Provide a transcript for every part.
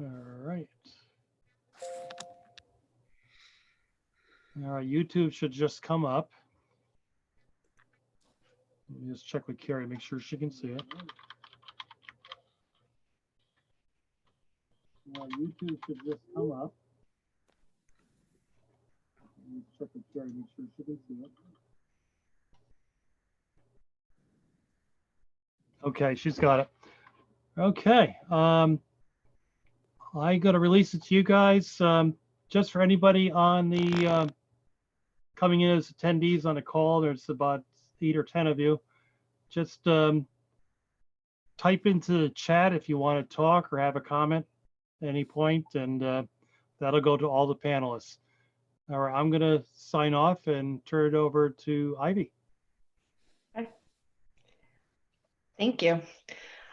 All right. All right, YouTube should just come up. Let me just check with Carrie, make sure she can see it. YouTube should just come up. Let me check with Carrie, make sure she can see it. Okay, she's got it. Okay. I got to release it to you guys. Just for anybody on the coming in as attendees on a call, there's about 8 or 10 of you. Just type into the chat if you want to talk or have a comment at any point, and that'll go to all the panelists. All right, I'm going to sign off and turn it over to Ivy. Okay. Thank you.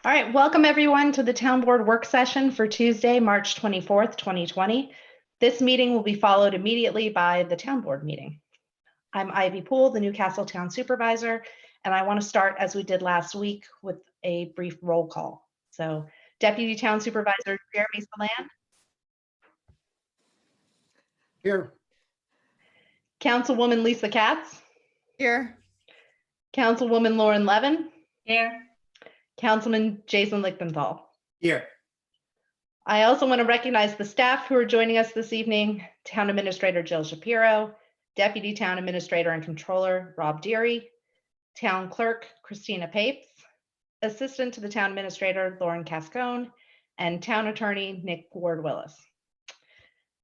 All right, welcome everyone to the Town Board work session for Tuesday, March 24th, 2020. This meeting will be followed immediately by the Town Board meeting. I'm Ivy Poole, the Newcastle Town Supervisor, and I want to start as we did last week with a brief roll call. So Deputy Town Supervisor Jeremy Saland. Here. Councilwoman Lisa Katz. Here. Councilwoman Lauren Levin. Here. Councilman Jason Lichtenthal. Here. I also want to recognize the staff who are joining us this evening: Town Administrator Jill Shapiro, Deputy Town Administrator and Controller Rob Deary, Town Clerk Christina Papes, Assistant to the Town Administrator Lauren Cascone, and Town Attorney Nick Ward-Willis.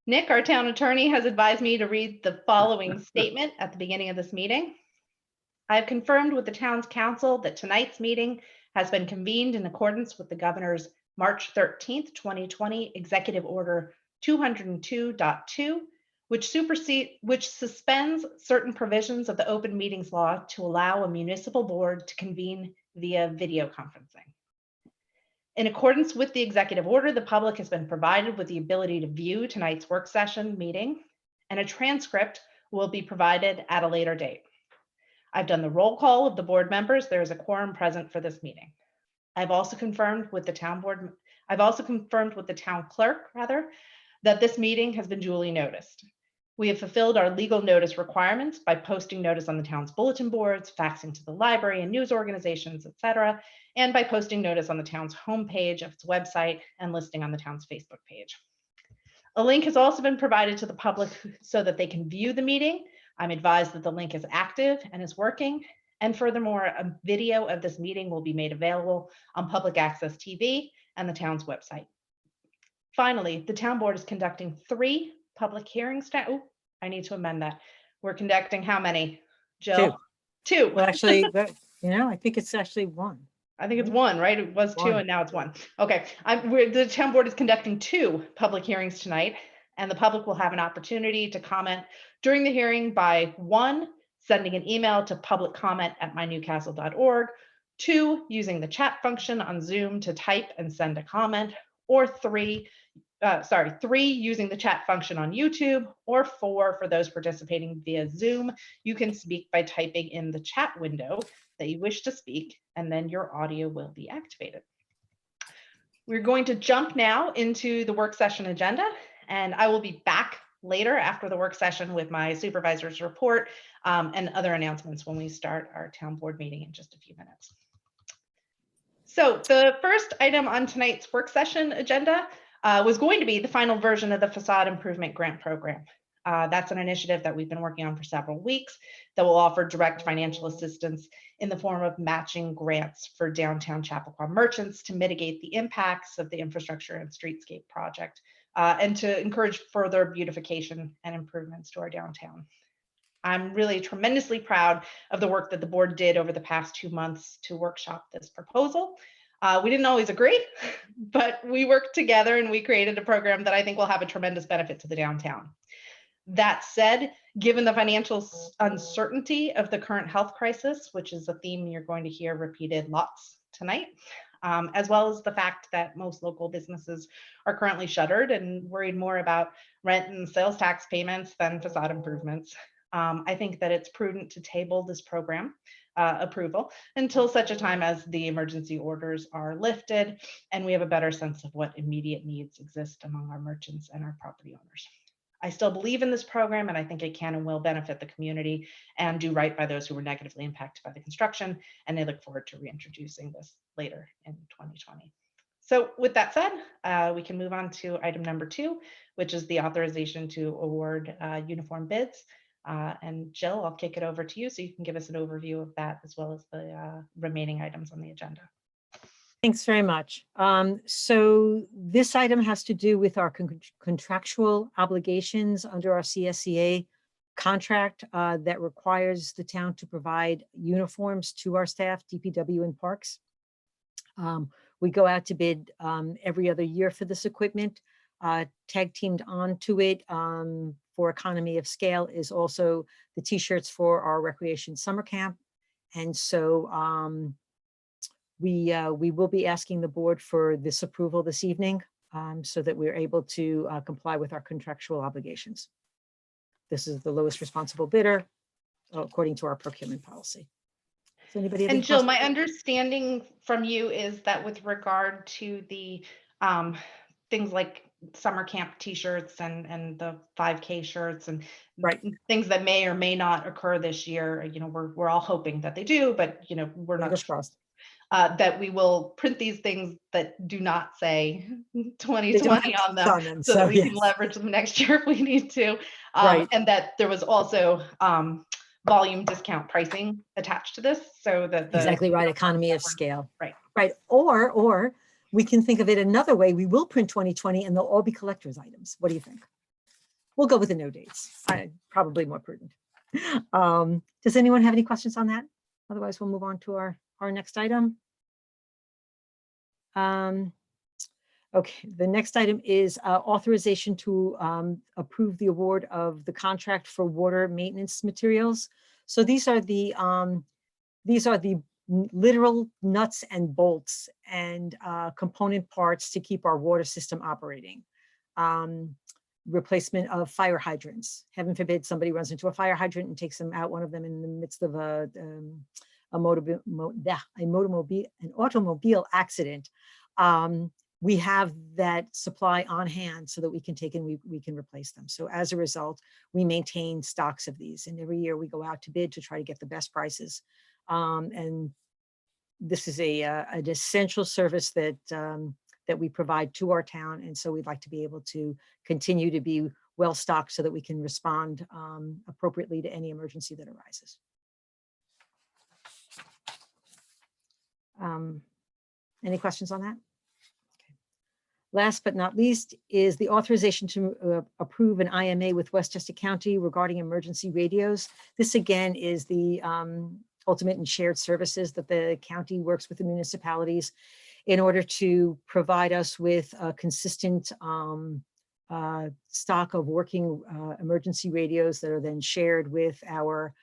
Nick, our Town Attorney, has advised me to read the following statement at the beginning of this meeting. I have confirmed with the Town's Council that tonight's meeting has been convened in accordance with the Governor's March 13th, 2020 Executive Order 202.2, which suspends certain provisions of the Open Meetings Law to allow a municipal board to convene via video conferencing. In accordance with the executive order, the public has been provided with the ability to view tonight's work session meeting, and a transcript will be provided at a later date. I've done the roll call of the board members. There is a quorum present for this meeting. I've also confirmed with the town clerk, that this meeting has been duly noticed. We have fulfilled our legal notice requirements by posting notice on the town's bulletin boards, faxing to the library and news organizations, etc., and by posting notice on the town's homepage of its website and listing on the town's Facebook page. A link has also been provided to the public so that they can view the meeting. I'm advised that the link is active and is working. And furthermore, a video of this meeting will be made available on Public Access TV and the town's website. Finally, the town board is conducting 3 public hearings. Oh, I need to amend that. We're conducting how many, Jill? 2. Well, actually, I think it's actually 1. I think it's 1, right? It was 2 and now it's 1. Okay, the town board is conducting 2 public hearings tonight, and the public will have an opportunity to comment during the hearing by 1, sending an email to publiccomment@mynewcastle.org, 2, using the chat function on Zoom to type and send a comment, or 3, using the chat function on YouTube, or 4, for those participating via Zoom, you can speak by typing in the chat window that you wish to speak, and then your audio will be activated. We're going to jump now into the work session agenda, and I will be back later after the work session with my supervisor's report and other announcements when we start our town board meeting in just a few minutes. So the first item on tonight's work session agenda was going to be the final version of the Facade Improvement Grant Program. That's an initiative that we've been working on for several weeks that will offer direct financial assistance in the form of matching grants for downtown Chappaqua merchants to mitigate the impacts of the infrastructure and streetscape project and to encourage further beautification and improvements to our downtown. I'm really tremendously proud of the work that the board did over the past 2 months to workshop this proposal. We didn't always agree, but we worked together and we created a program that I think will have a tremendous benefit to the downtown. That said, given the financial uncertainty of the current health crisis, which is a theme you're going to hear repeated lots tonight, as well as the fact that most local businesses are currently shuttered and worried more about rent and sales tax payments than facade improvements, I think that it's prudent to table this program approval until such a time as the emergency orders are lifted and we have a better sense of what immediate needs exist among our merchants and our property owners. I still believe in this program, and I think it can and will benefit the community and do right by those who were negatively impacted by the construction. And I look forward to reintroducing this later in 2020. So with that said, we can move on to item number 2, which is the authorization to award uniform bids. And Jill, I'll kick it over to you so you can give us an overview of that as well as the remaining items on the agenda. Thanks very much. So this item has to do with our contractual obligations under our CSEA contract that requires the town to provide uniforms to our staff, DPW and parks. We go out to bid every other year for this equipment. Tag teamed onto it for economy of scale is also the t-shirts for our recreation summer camp. And so we will be asking the board for this approval this evening so that we're able to comply with our contractual obligations. This is the lowest responsible bidder according to our procurement policy. Does anybody have any And Jill, questions? my understanding from you is that with regard to the things like summer camp t-shirts and the 5K shirts and Right. things that may or may not occur this year, you know, we're all hoping that they do, but you know, we're not Fingers crossed. that we will print these things that do not say 2020 on them, so that we can leverage them next year if we need to. Right. And that there was also volume discount pricing attached to this, so that the Exactly right, economy of scale. Right. Right. Or we can think of it another way. We will print 2020 and they'll all be collector's items. What do you think? We'll go with the no dates. Probably more prudent. Does anyone have any questions on that? Otherwise, we'll move on to our next item. Okay, the next item is authorization to approve the award of the contract for water maintenance materials. So these are the literal nuts and bolts and component parts to keep our water system operating. Replacement of fire hydrants. Heaven forbid somebody runs into a fire hydrant and takes them out, one of them in the midst of an automobile accident. We have that supply on hand so that we can take and we can replace them. So as a result, we maintain stocks of these, and every year we go out to bid to try to get the best prices. And this is an essential service that that we provide to our town, and so we'd like to be able to continue to be well stocked so that we can respond appropriately to any emergency that arises. Any questions on that? Okay. Last but not least is the authorization to approve an IMA with Westchester County regarding emergency radios. This again is the ultimate and shared services that the county works with the municipalities in order to provide us with a consistent stock of working emergency radios that are then shared with our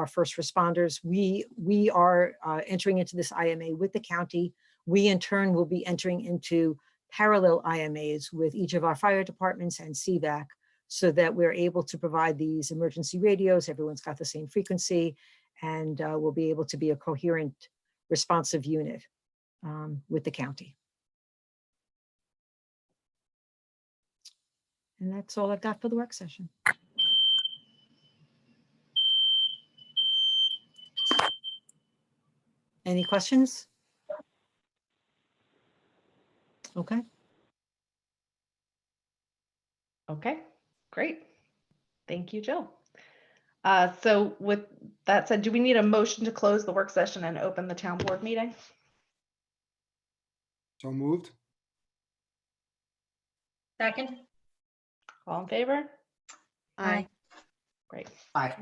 first responders. We are entering into this IMA with the county. We in turn will be entering into parallel IMAs with each of our fire departments and CVAC so that we're able to provide these emergency radios. Everyone's got the same frequency, and we'll be able to be a coherent, responsive unit with the county. And that's all I've got for the work session. Any questions? Okay. Okay, great. Thank you, Jill. So with that said, do we need a motion to close the work session and open the town board meeting? So moved. Second. All in favor? Aye. Great. Aye.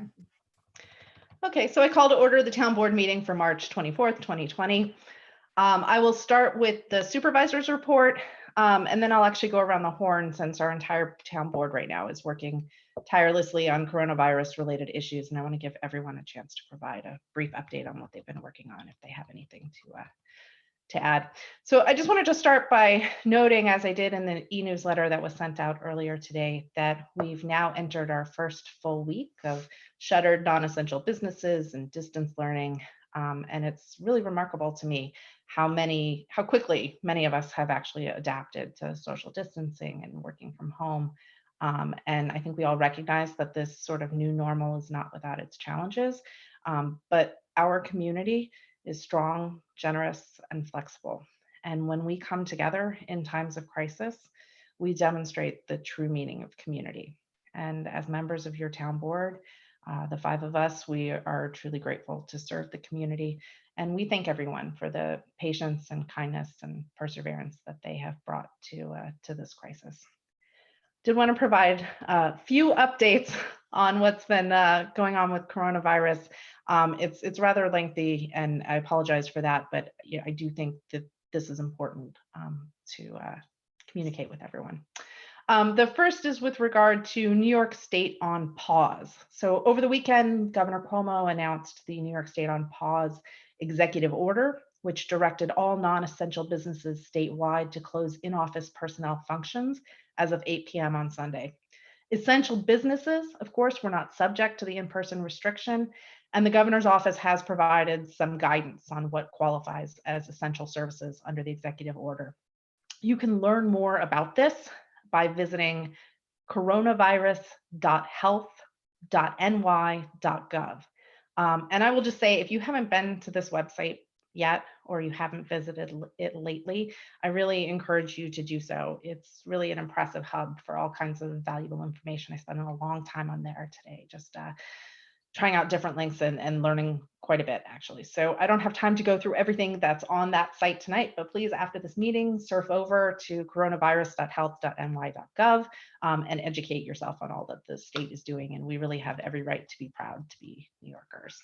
Okay, so I call to order the town board meeting for March 24th, 2020. I will start with the supervisor's report, and then I'll actually go around the horn since our entire town board right now is working tirelessly on coronavirus related issues. And I want to give everyone a chance to provide a brief update on what they've been working on if they have anything to add. So I just wanted to start by noting, as I did in the e-newsletter that was sent out earlier today, that we've now entered our first full week of shuttered non-essential businesses and distance learning. And it's really remarkable to me how quickly many of us have actually adapted to social distancing and working from home. And I think we all recognize that this sort of new normal is not without its challenges, but our community is strong, generous, and flexible. And when we come together in times of crisis, we demonstrate the true meaning of community. And as members of your town board, the 5 of us, we are truly grateful to serve the community. And we thank everyone for the patience and kindness and perseverance that they have brought to this crisis. Did want to provide a few updates on what's been going on with coronavirus. It's rather lengthy, and I apologize for that, but yeah, I do think that this is important to communicate with everyone. The first is with regard to New York State on pause. So over the weekend, Governor Cuomo announced the New York State on pause executive order, which directed all non-essential businesses statewide to close in-office personnel functions as of 8 p.m. on Sunday. Essential businesses, of course, were not subject to the in-person restriction, and the governor's office has provided some guidance on what qualifies as essential services under the executive order. You can learn more about this by visiting coronavirus.health.ny.gov. And I will just say, if you haven't been to this website yet, or you haven't visited it lately, I really encourage you to do so. It's really an impressive hub for all kinds of valuable information. I spent a long time on there today, just trying out different links and learning quite a bit, actually. So I don't have time to go through everything that's on that site tonight, but please, after this meeting, surf over to coronavirus.health.ny.gov and educate yourself on all that the state is doing. And we really have every right to be proud to be New Yorkers.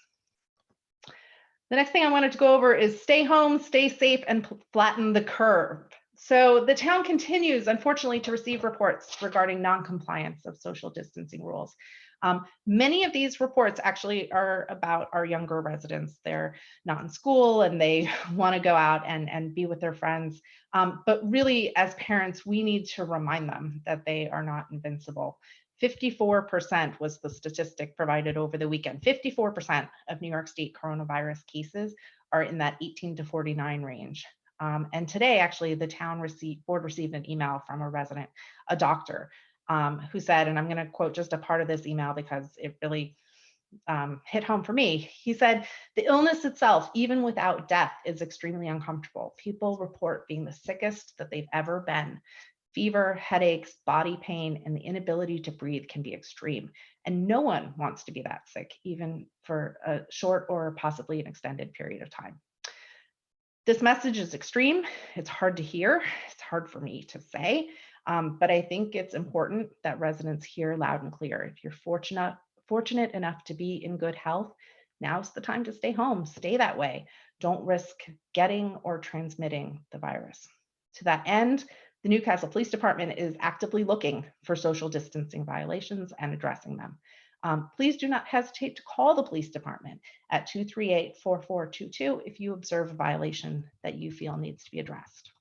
The next thing I wanted to go over is stay home, stay safe, and flatten the curve. So the town continues, unfortunately, to receive reports regarding non-compliance of social distancing rules. Many of these reports actually are about our younger residents. They're not in school and they want to go out and be with their friends. But really, as parents, we need to remind them that they are not invincible. 54% was the statistic provided over the weekend. 54% of New York State coronavirus cases are in that 18 to 49 range. And today, actually, the town board received an email from a resident, a doctor, who said, and I'm going to quote just a part of this email because it really hit home for me. He said, "The illness itself, even without death, is extremely uncomfortable. People report being the sickest that they've ever been. Fever, headaches, body pain, and the inability to breathe can be extreme. And no one wants to be that sick, even for a short or possibly an extended period of time." This message is extreme. It's hard to hear. It's hard for me to say, but I think it's important that residents hear loud and clear. If you're fortunate enough to be in good health, now's the time to stay home. Stay that way. Don't risk getting or transmitting the virus. To that end, the Newcastle Police Department is actively looking for social distancing violations and addressing them. Please do not hesitate to call the police department at 238-4422 if you observe a violation that you feel needs to be addressed.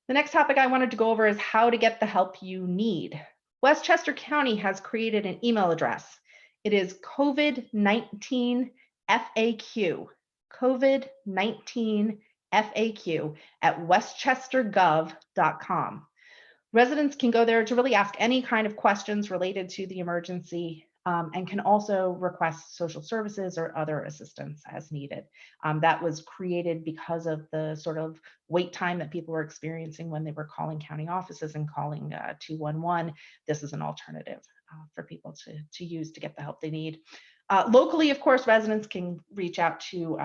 The next topic I wanted to go over is how to get the help you need. Westchester County has created an email address. It is COVID-19 FAQ, COVID-19 FAQ at westchestergov.com. Residents can go there to really ask any kind of questions related to the emergency and can also request social services or other assistance as needed. That was created because of the sort of wait time that people were experiencing when they were calling county offices and calling 211. This is an alternative for people to use to get the help they need. Locally, of course, residents can reach out to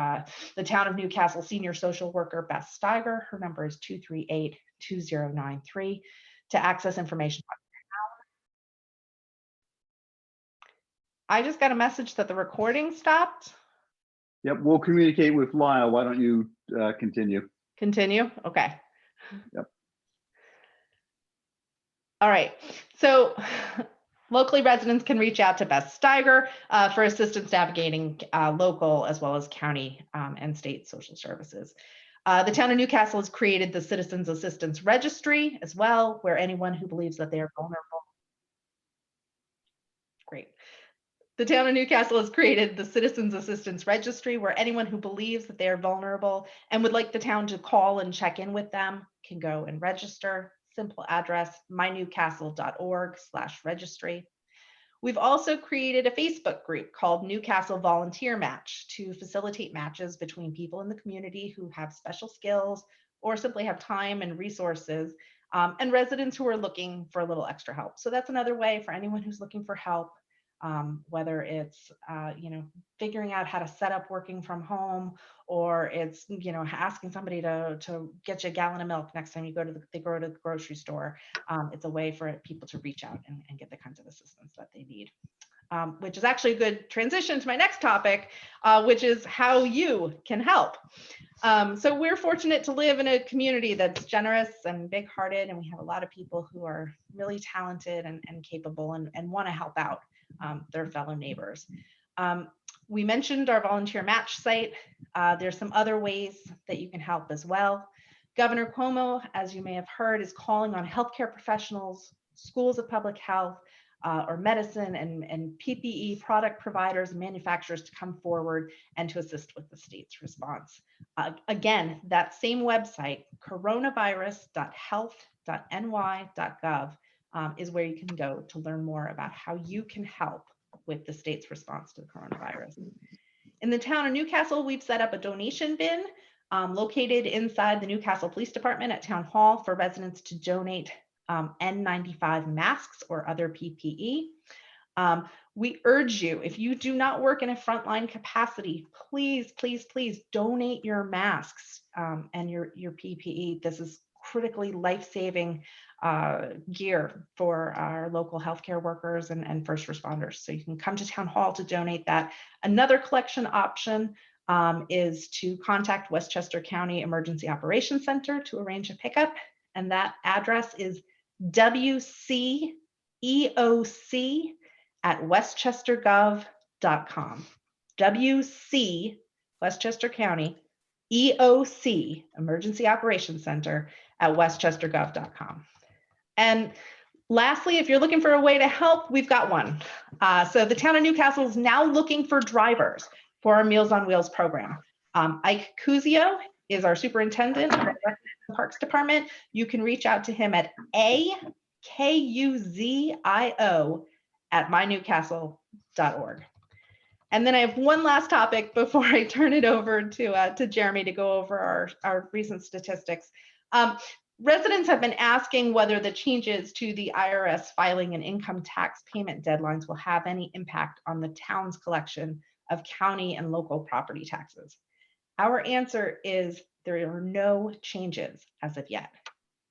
the Town of Newcastle Senior Social Worker Beth Steiger. Her number is 238-2093 to access information. I just got a message that the recording stopped. Yep, we'll communicate with Lyle. Why don't you continue? Continue? Okay. Yep. All right. So locally, residents can reach out to Beth Steiger for assistance navigating local as well as county and state social services. The town of Newcastle has created the Citizens Assistance Registry as well, where anyone who believes that they are vulnerable. Great. The town of Newcastle has created the Citizens Assistance Registry, where anyone who believes that they are vulnerable and would like the town to call and check in with them can go and register. Simple address, mynewcastle.org/registry. We've also created a Facebook group called Newcastle Volunteer Match to facilitate matches between people in the community who have special skills or simply have time and resources, and residents who are looking for a little extra help. So that's another way for anyone who's looking for help, whether it's figuring out how to set up working from home, or it's asking somebody to get you a gallon of milk next time you go to the grocery store. It's a way for people to reach out and get the kinds of assistance that they need. Which is actually a good transition to my next topic, which is how you can help. So we're fortunate to live in a community that's generous and big-hearted, and we have a lot of people who are really talented and capable and want to help out their fellow neighbors. We mentioned our volunteer match site. There's some other ways that you can help as well. Governor Cuomo, as you may have heard, is calling on healthcare professionals, schools of public health, or medicine and PPE product providers and manufacturers to come forward and to assist with the state's response. Again, that same website, coronavirus.health.ny.gov, is where you can go to learn more about how you can help with the state's response to the coronavirus. In the town of Newcastle, we've set up a donation bin located inside the Newcastle Police Department at Town Hall for residents to donate N95 masks or other PPE. We urge you, if you do not work in a frontline capacity, please, please, please donate your masks and your PPE. This is critically life-saving gear for our local healthcare workers and first responders. So you can come to Town Hall to donate that. Another collection option is to contact Westchester County Emergency Operations Center to arrange a pickup. And that address is wceoc@westchestergov.com. WC, Westchester County, EOC, Emergency Operations Center, at westchestergov.com. And lastly, if you're looking for a way to help, we've got one. So the town of Newcastle is now looking for drivers for our Meals on Wheels program. Ike Cuzio is our superintendent of the Parks Department. You can reach out to him at akuzio@mynewcastle.org. And then I have one last topic before I turn it over to Jeremy to go over our recent statistics. Residents have been asking whether the changes to the IRS filing and income tax payment deadlines will have any impact on the town's collection of county and local property taxes. Our answer is there are no changes as of yet.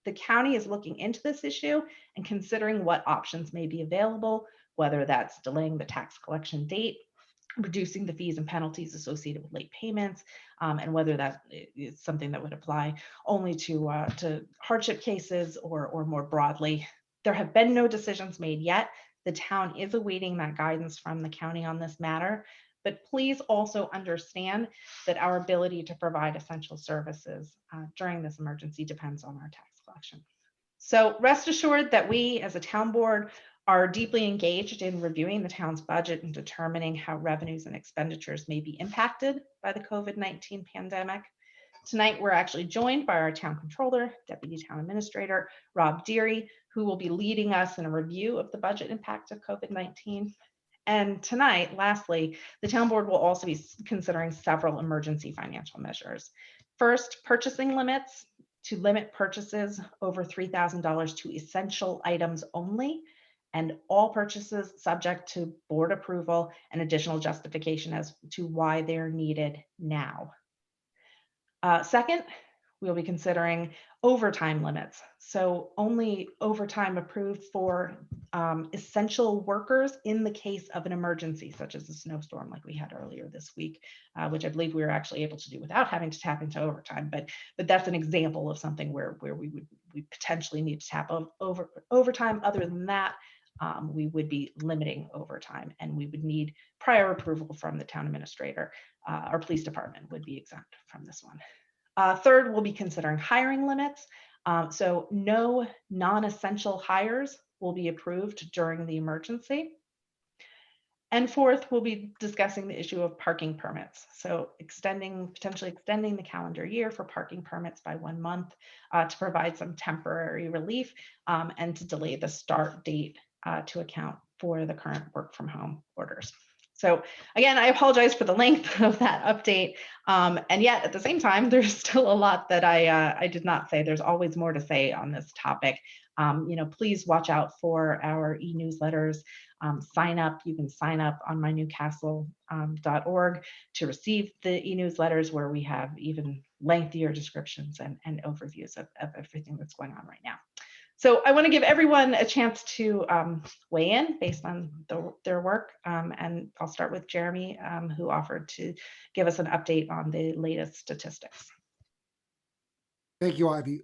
The county is looking into this issue and considering what options may be available, whether that's delaying the tax collection date, reducing the fees and penalties associated with late payments, and whether that is something that would apply only to hardship cases or more broadly. There have been no decisions made yet. The town is awaiting that guidance from the county on this matter, but please also understand that our ability to provide essential services during this emergency depends on our tax collection. So rest assured that we as a town board are deeply engaged in reviewing the town's budget and determining how revenues and expenditures may be impacted by the COVID-19 pandemic. Tonight, we're actually joined by our town controller, deputy town administrator, Rob Deary, who will be leading us in a review of the budget impact of COVID-19. And tonight, lastly, the town board will also be considering several emergency financial measures. First, purchasing limits to limit purchases over $3,000 to essential items only, and all purchases subject to board approval and additional justification as to why they're needed now. Second, we'll be considering overtime limits. So only overtime approved for essential workers in the case of an emergency, such as a snowstorm like we had earlier this week, which I believe we were actually able to do without having to tap into overtime. But that's an example of something where we potentially need to tap overtime. Other than that, we would be limiting overtime, and we would need prior approval from the town administrator. Our police department would be exempt from this one. Third, we'll be considering hiring limits. So no non-essential hires will be approved during the emergency. And fourth, we'll be discussing the issue of parking permits. So potentially extending the calendar year for parking permits by 1 month to provide some temporary relief and to delay the start date to account for the current work from home orders. So again, I apologize for the length of that update. And yet at the same time, there's still a lot that I did not say. There's always more to say on this topic. Please watch out for our e-newsletters. Sign up. You can sign up on mynewcastle.org to receive the e-newsletters where we have even lengthier descriptions and overviews of everything that's going on right now. So I want to give everyone a chance to weigh in based on their work. And I'll start with Jeremy, who offered to give us an update on the latest statistics. Thank you, Ivy.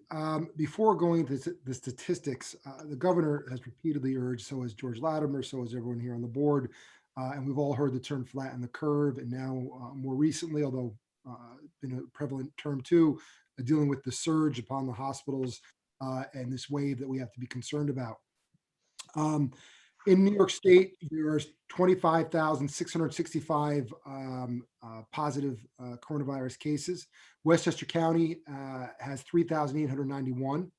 Before going into the statistics, the governor has repeatedly urged, so has George Latimer, so has everyone here on the board, and we've all heard the term flatten the curve, and now more recently, although been a prevalent term too, dealing with the surge upon the hospitals and this wave that we have to be concerned about. In New York State, there are 25,665 positive coronavirus cases. Westchester County has 3,891.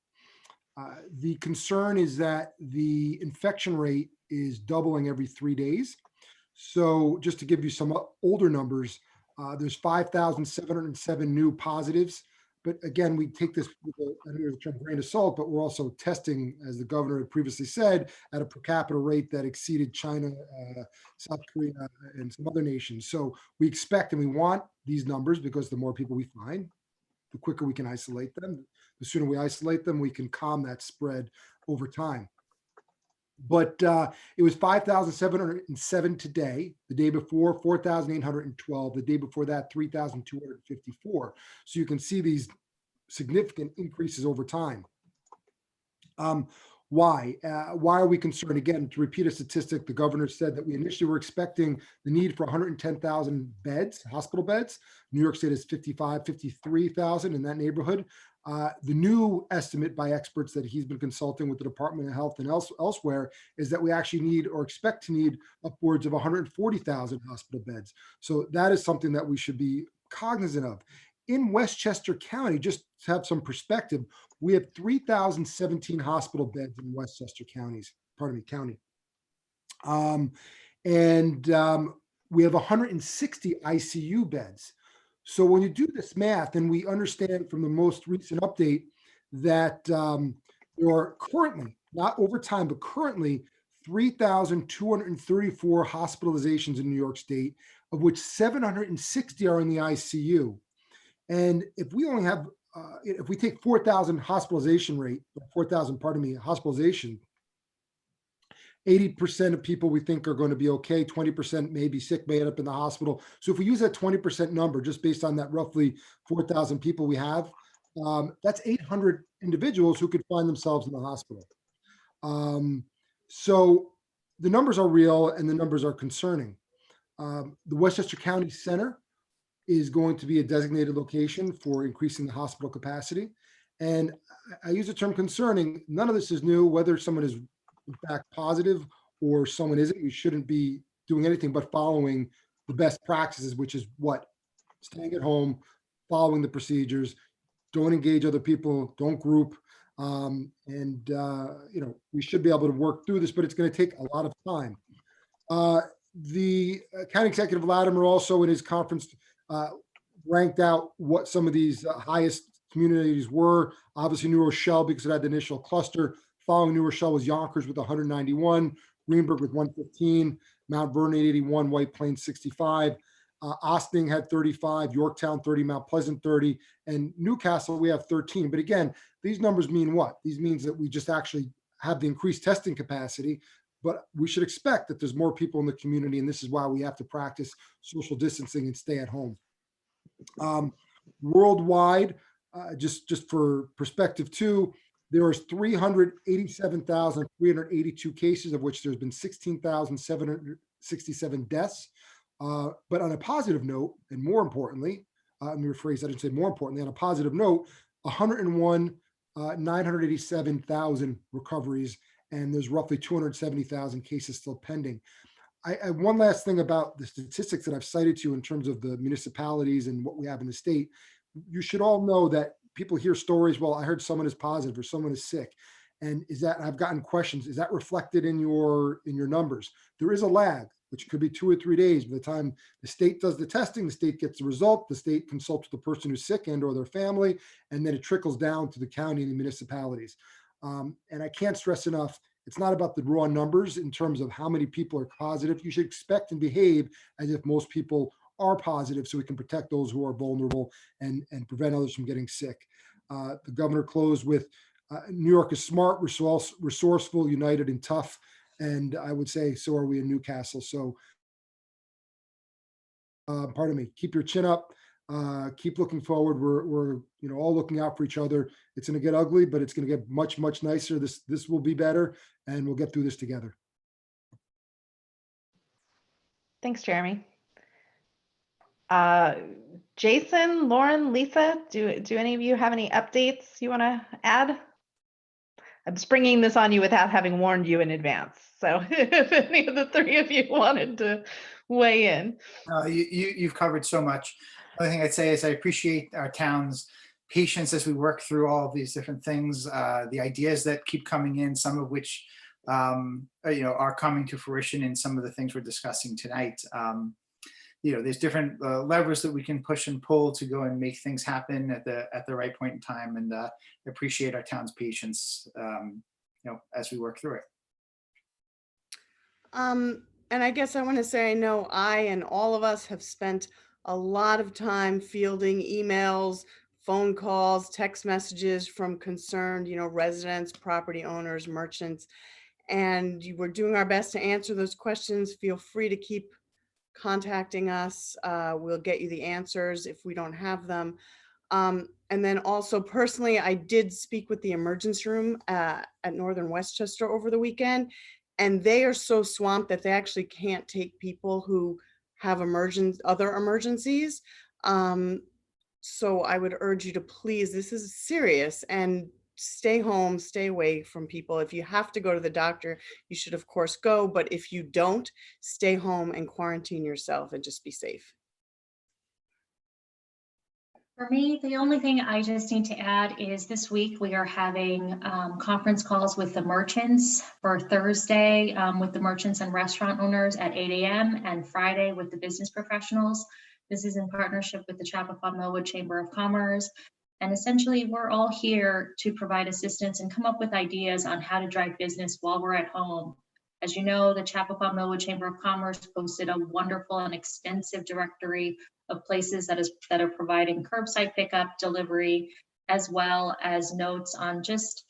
The concern is that the infection rate is doubling every 3 days. So just to give you some older numbers, there's 5,707 new positives. But again, we take this with a grain of salt, but we're also testing, as the governor had previously said, at a per capita rate that exceeded China, South Korea, and some other nations. So we expect and we want these numbers because the more people we find, the quicker we can isolate them. The sooner we isolate them, we can calm that spread over time. But it was 5,707 today, the day before 4,812, the day before that 3,254. So you can see these significant increases over time. Why? Why are we concerned? Again, to repeat a statistic, the governor said that we initially were expecting the need for 110,000 beds, hospital beds. New York State is 53,000 in that neighborhood. The new estimate by experts that he's been consulting with the Department of Health and elsewhere is that we actually need or expect to need upwards of 140,000 hospital beds. So that is something that we should be cognizant of. In Westchester County, just to have some perspective, we have 3,017 hospital beds in Westchester county. We have 160 ICU beds. So when you do this math, and we understand from the most recent update that there are currently, not over time, but currently 3,234 hospitalizations in New York State, of which 760 are in the ICU. And if we only have, if we take 4,000 hospitalization rate, 4,000, hospitalization, 80% of people we think are going to be okay, 20% may be sick, may end up in the hospital. So if we use that 20% number, just based on that roughly 4,000 people we have, that's 800 individuals who could find themselves in the hospital. So the numbers are real and the numbers are concerning. The Westchester County Center is going to be a designated location for increasing the hospital capacity. And I use the term concerning. None of this is new, whether someone is in fact positive or someone isn't. We shouldn't be doing anything but following the best practices, which is what? Staying at home, following the procedures, don't engage other people, don't group. We should be able to work through this, but it's going to take a lot of time. The County Executive Latimer also in his conference ranked out what some of these highest communities were. Obviously New Rochelle, because it had the initial cluster. Following New Rochelle was Yonkers with 191, Greenberg with 115, Mount Vernon 81, White Plains 65, Ossining had 35, Yorktown 30, Mount Pleasant 30, and Newcastle we have 13. But again, these numbers mean what? These means that we just actually have the increased testing capacity, but we should expect that there's more people in the community, and this is why we have to practice social distancing and stay at home. Worldwide, just for perspective too, there is 387,382 cases, of which there's been 16,767 deaths. But on a positive note, and more importantly, let me rephrase, I didn't say more importantly, on a positive note, 101, 987,000 recoveries, and there's roughly 270,000 cases still pending. One last thing about the statistics that I've cited to you in terms of the municipalities and what we have in the state. You should all know that people hear stories, well, I heard someone is positive or someone is sick. And I've gotten questions, is that reflected in your numbers? There is a lag, which could be 2 or 3 days. By the time the state does the testing, the state gets the result, the state consults the person who's sick and or their family, and then it trickles down to the county and the municipalities. And I can't stress enough, it's not about the raw numbers in terms of how many people are positive. You should expect and behave as if most people are positive so we can protect those who are vulnerable and prevent others from getting sick. The governor closed with New York is smart, resourceful, united, and tough. And I would say, so are we in Newcastle. So, pardon me, keep your chin up, keep looking forward. We're all looking out for each other. It's going to get ugly, but it's going to get much, much nicer. This will be better, and we'll get through this together. Thanks, Jeremy. Jason, Lauren, Lisa, do any of you have any updates you want to add? I'm springing this on you without having warned you in advance. So if any of the three of you wanted to weigh in. You've covered so much. The only thing I'd say is I appreciate our town's patience as we work through all of these different things, the ideas that keep coming in, some of which are coming to fruition in some of the things we're discussing tonight. There's different levers that we can push and pull to go and make things happen at the right point in time, and appreciate our town's patience, as we work through it. And I guess I want to say, I know I and all of us have spent a lot of time fielding emails, phone calls, text messages from concerned, residents, property owners, merchants, and we're doing our best to answer those questions. Feel free to keep contacting us. We'll get you the answers if we don't have them. And then also personally, I did speak with the emergency room at Northern Westchester over the weekend, and they are so swamped that they actually can't take people who have other emergencies. So I would urge you to please, this is serious, and stay home, stay away from people. If you have to go to the doctor, you should of course go, but if you don't, stay home and quarantine yourself and just be safe. For me, the only thing I just need to add is this week we are having conference calls with the merchants for Thursday with the merchants and restaurant owners at 8 a.m. and Friday with the business professionals. This is in partnership with the Chappaqua-Millwood Chamber of Commerce. And essentially, we're all here to provide assistance and come up with ideas on how to drive business while we're at home. As you know, the Chappaqua-Millwood Chamber of Commerce posted a wonderful and extensive directory of places that are providing curbside pickup, delivery, as well as notes on just,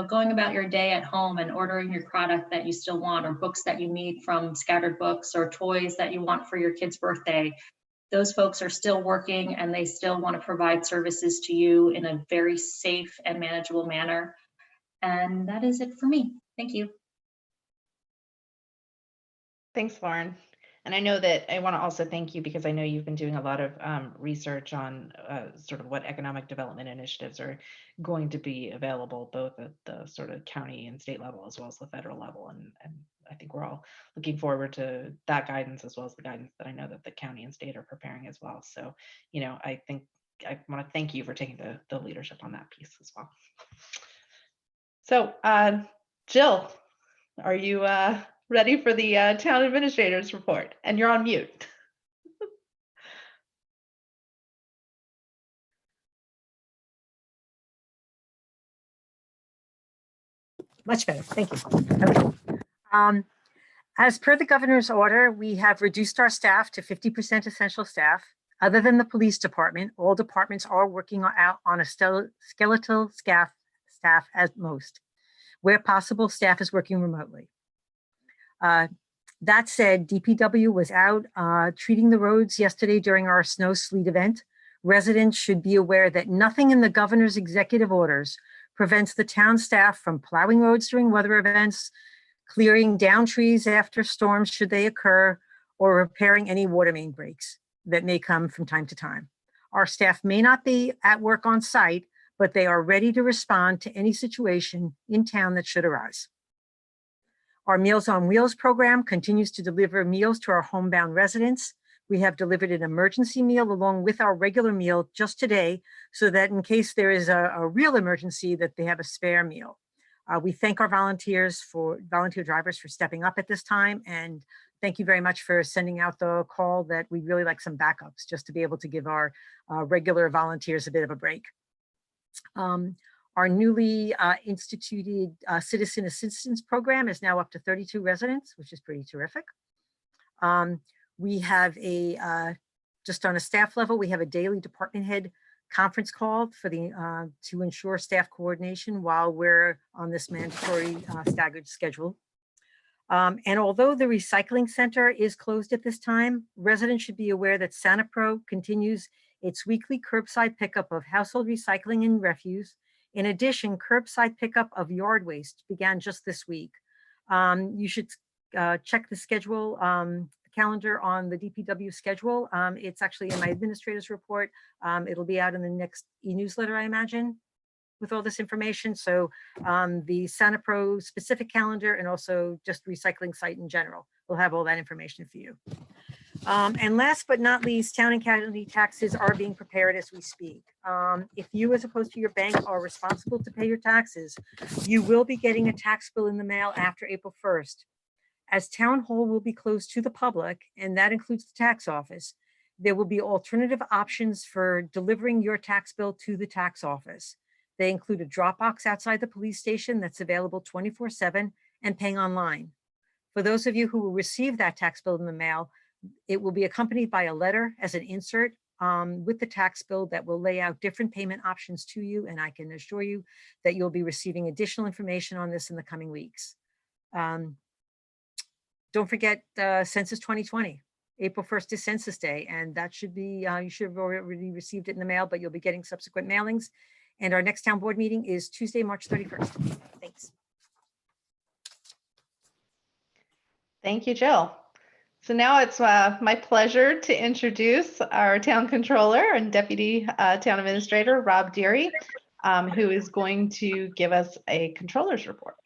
going about your day at home and ordering your product that you still want, or books that you need from Scattered Books, or toys that you want for your kid's birthday. Those folks are still working and they still want to provide services to you in a very safe and manageable manner. And that is it for me. Thank you. Thanks, Lauren. And I know that I want to also thank you because I know you've been doing a lot of research on sort of what economic development initiatives are going to be available both at the sort of county and state level as well as the federal level. And I think we're all looking forward to that guidance as well as the guidance that I know that the county and state are preparing as well. So, I think I want to thank you for taking the leadership on that piece as well. So, Jill, are you ready for the town administrator's report? And you're on mute. Much better. Thank you. Okay. As per the governor's order, we have reduced our staff to 50% essential staff. Other than the police department, all departments are working out on a skeletal staff at most. Where possible, staff is working remotely. That said, DPW was out treating the roads yesterday during our snow sleet event. Residents should be aware that nothing in the governor's executive orders prevents the town staff from plowing roads during weather events, clearing down trees after storms should they occur, or repairing any water main breaks that may come from time to time. Our staff may not be at work on site, but they are ready to respond to any situation in town that should arise. Our Meals on Wheels program continues to deliver meals to our homebound residents. We have delivered an emergency meal along with our regular meal just today, so that in case there is a real emergency, that they have a spare meal. We thank our volunteer drivers for stepping up at this time, and thank you very much for sending out the call that we really like some backups just to be able to give our regular volunteers a bit of a break. Our newly instituted Citizen Assistance Program is now up to 32 residents, which is pretty terrific. We have just on a staff level, we have a daily department head conference call for to ensure staff coordination while we're on this mandatory staggered schedule. And although the recycling center is closed at this time, residents should be aware that Santa Pro continues its weekly curbside pickup of household recycling and refuse. In addition, curbside pickup of yard waste began just this week. You should check the schedule, calendar on the DPW schedule. It's actually in my administrator's report. It'll be out in the next e-newsletter, I imagine, with all this information. So the Santa Pro specific calendar and also just recycling site in general, we'll have all that information for you. And last but not least, town and county taxes are being prepared as we speak. If you, as opposed to your bank, are responsible to pay your taxes, you will be getting a tax bill in the mail after April 1st. As town hall will be closed to the public, and that includes the tax office, there will be alternative options for delivering your tax bill to the tax office. They include a drop box outside the police station that's available 24/7 and paying online. For those of you who will receive that tax bill in the mail, it will be accompanied by a letter as an insert with the tax bill that will lay out different payment options to you. And I can assure you that you'll be receiving additional information on this in the coming weeks. Don't forget Census 2020. April 1st is Census Day, and that should be, you should have already received it in the mail, but you'll be getting subsequent mailings. And our next town board meeting is Tuesday, March 31st. Thanks. Thank you, Jill. So now it's my pleasure to introduce our town controller and deputy town administrator, Rob Deary, who is going to give us a controller's report.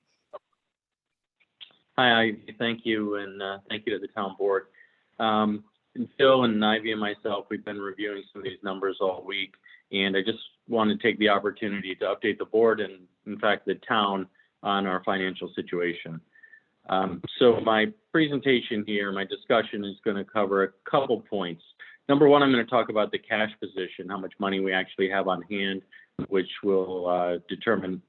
Hi, thank you, and thank you to the town board. Jill and Ivy and myself, we've been reviewing some of these numbers all week, and I just want to take the opportunity to update the board and, in fact, the town on our financial situation. So my presentation here, my discussion is going to cover a couple points. Number one, I'm going to talk about the cash position, how much money we actually have on hand, which will determine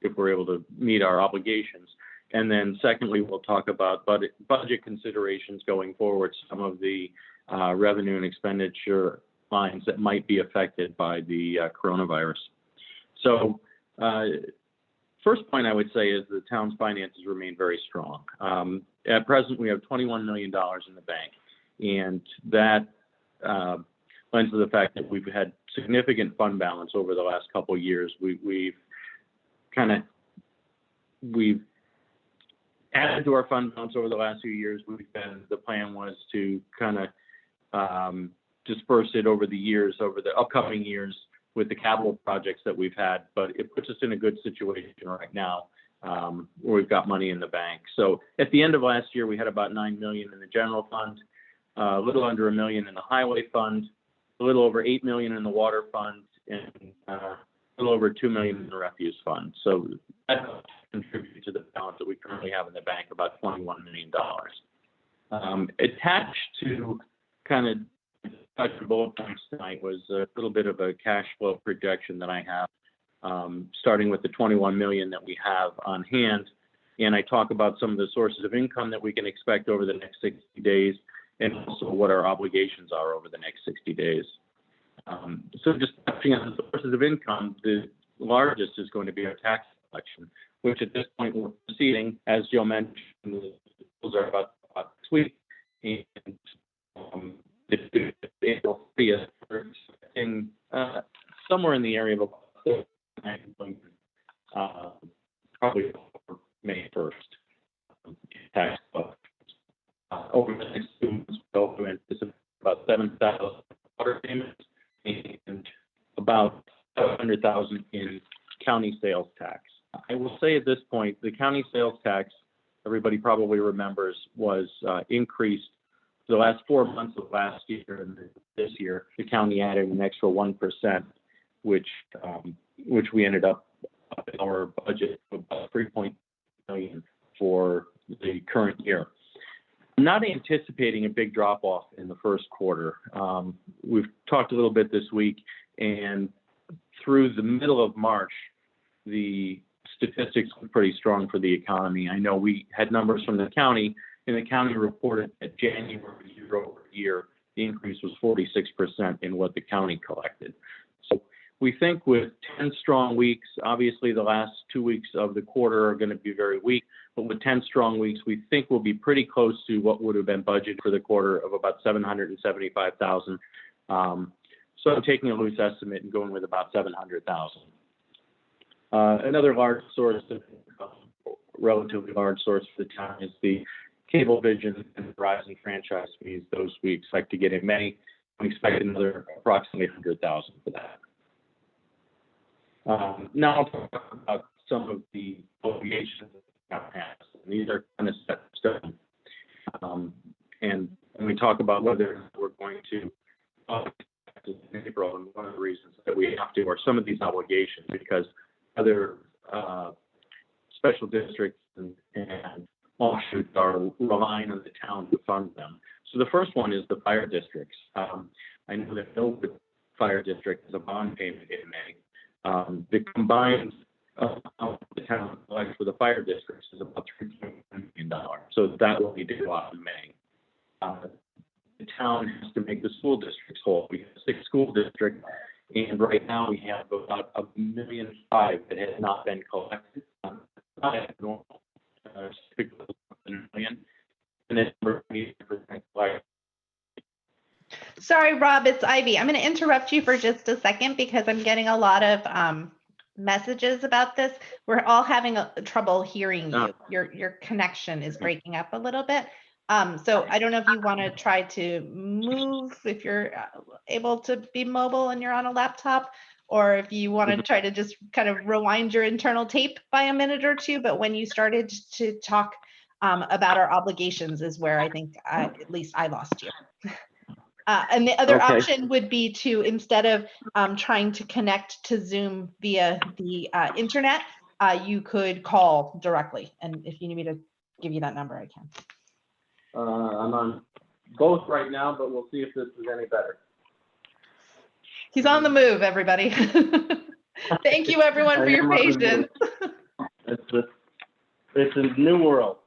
if we're able to meet our obligations. And then secondly, we'll talk about budget considerations going forward, some of the revenue and expenditure lines that might be affected by the coronavirus. So first point I would say is the town's finances remain very strong. At present, we have $21 million in the bank, and that lends to the fact that we've had significant fund balance over the last couple of years. We've added to our fund balance over the last few years. The plan was to kind of disperse it over the years, over the upcoming years with the capital projects that we've had, but it puts us in a good situation right now where we've got money in the bank. So at the end of last year, we had about $9 million in the general fund, a little under $1 million in the highway fund, a little over $8 million in the water fund, and a little over $2 million in the refuse fund. So that contributed to the balance that we currently have in the bank, about $21 million. Attached to kind of the bullet points tonight was a little bit of a cash flow projection that I have, starting with the $21 million that we have on hand. And I talk about some of the sources of income that we can expect over the next 60 days, and also what our obligations are over the next 60 days. So just touching on the sources of income, the largest is going to be our tax collection, which at this point we're proceeding, as Jill mentioned, the bills are about 6 weeks, and April 30th, we're expecting somewhere in the area of about $39 million, probably May 1st. Tax collections. Over the next 2 months, we'll also anticipate about 7,000 water payments and $100,000 in county sales tax. I will say at this point, the county sales tax, everybody probably remembers, was increased for the last 4 months of last year, and this year the county added an extra 1%, which we ended up in our budget of about $3.2 million for the current year. I'm not anticipating a big drop off in the first quarter. We've talked a little bit this week, and through the middle of March, the statistics were pretty strong for the economy. I know we had numbers from the county, and the county reported that January year over year, the increase was 46% in what the county collected. So we think with 10 strong weeks, obviously the last 2 weeks of the quarter are going to be very weak, but with 10 strong weeks, we think we'll be pretty close to what would have been budgeted for the quarter of about $775,000. So I'm taking a loose estimate and going with about $700,000. Another large source, relatively large source for the town, is the Cablevision and Verizon franchise fees. Those we expect to get in May. We expect another approximately $100,000 for that. Now I'll talk about some of the obligations that the town has. And these are kind of set in stone. And we talk about whether we're going to in April, and one of the reasons that we have to are some of these obligations, because other special districts and offshoots are relying on the town to fund them. So the first one is the fire districts. I know that Millwood Fire District has a bond payment in May. The combined amount the town collects for the fire districts is about $3.1 million. So that will be due out in May. The town has to make the school districts whole. We have 6 school districts, and right now we have about $1.5 million that has not been collected. Not abnormal. Typically $1 million, and then we're collected. Sorry, Rob, it's Ivy. I'm going to interrupt you for just a second because I'm getting a lot of messages about this. We're all having trouble hearing you. Your connection is breaking up a little bit. So I don't know if you want to try to move, if you're able to be mobile and you're on a laptop, or if you want to try to just kind of rewind your internal tape by a minute or two. But when you started to talk about our obligations is where I think at least I lost you. And the other option would be to, instead of trying to connect to Zoom via the internet, you could call directly. And if you need me to give you that number, I can. I'm on both right now, but we'll see if this is any better. He's on the move, everybody. Thank you, everyone, for your patience. It's a new world.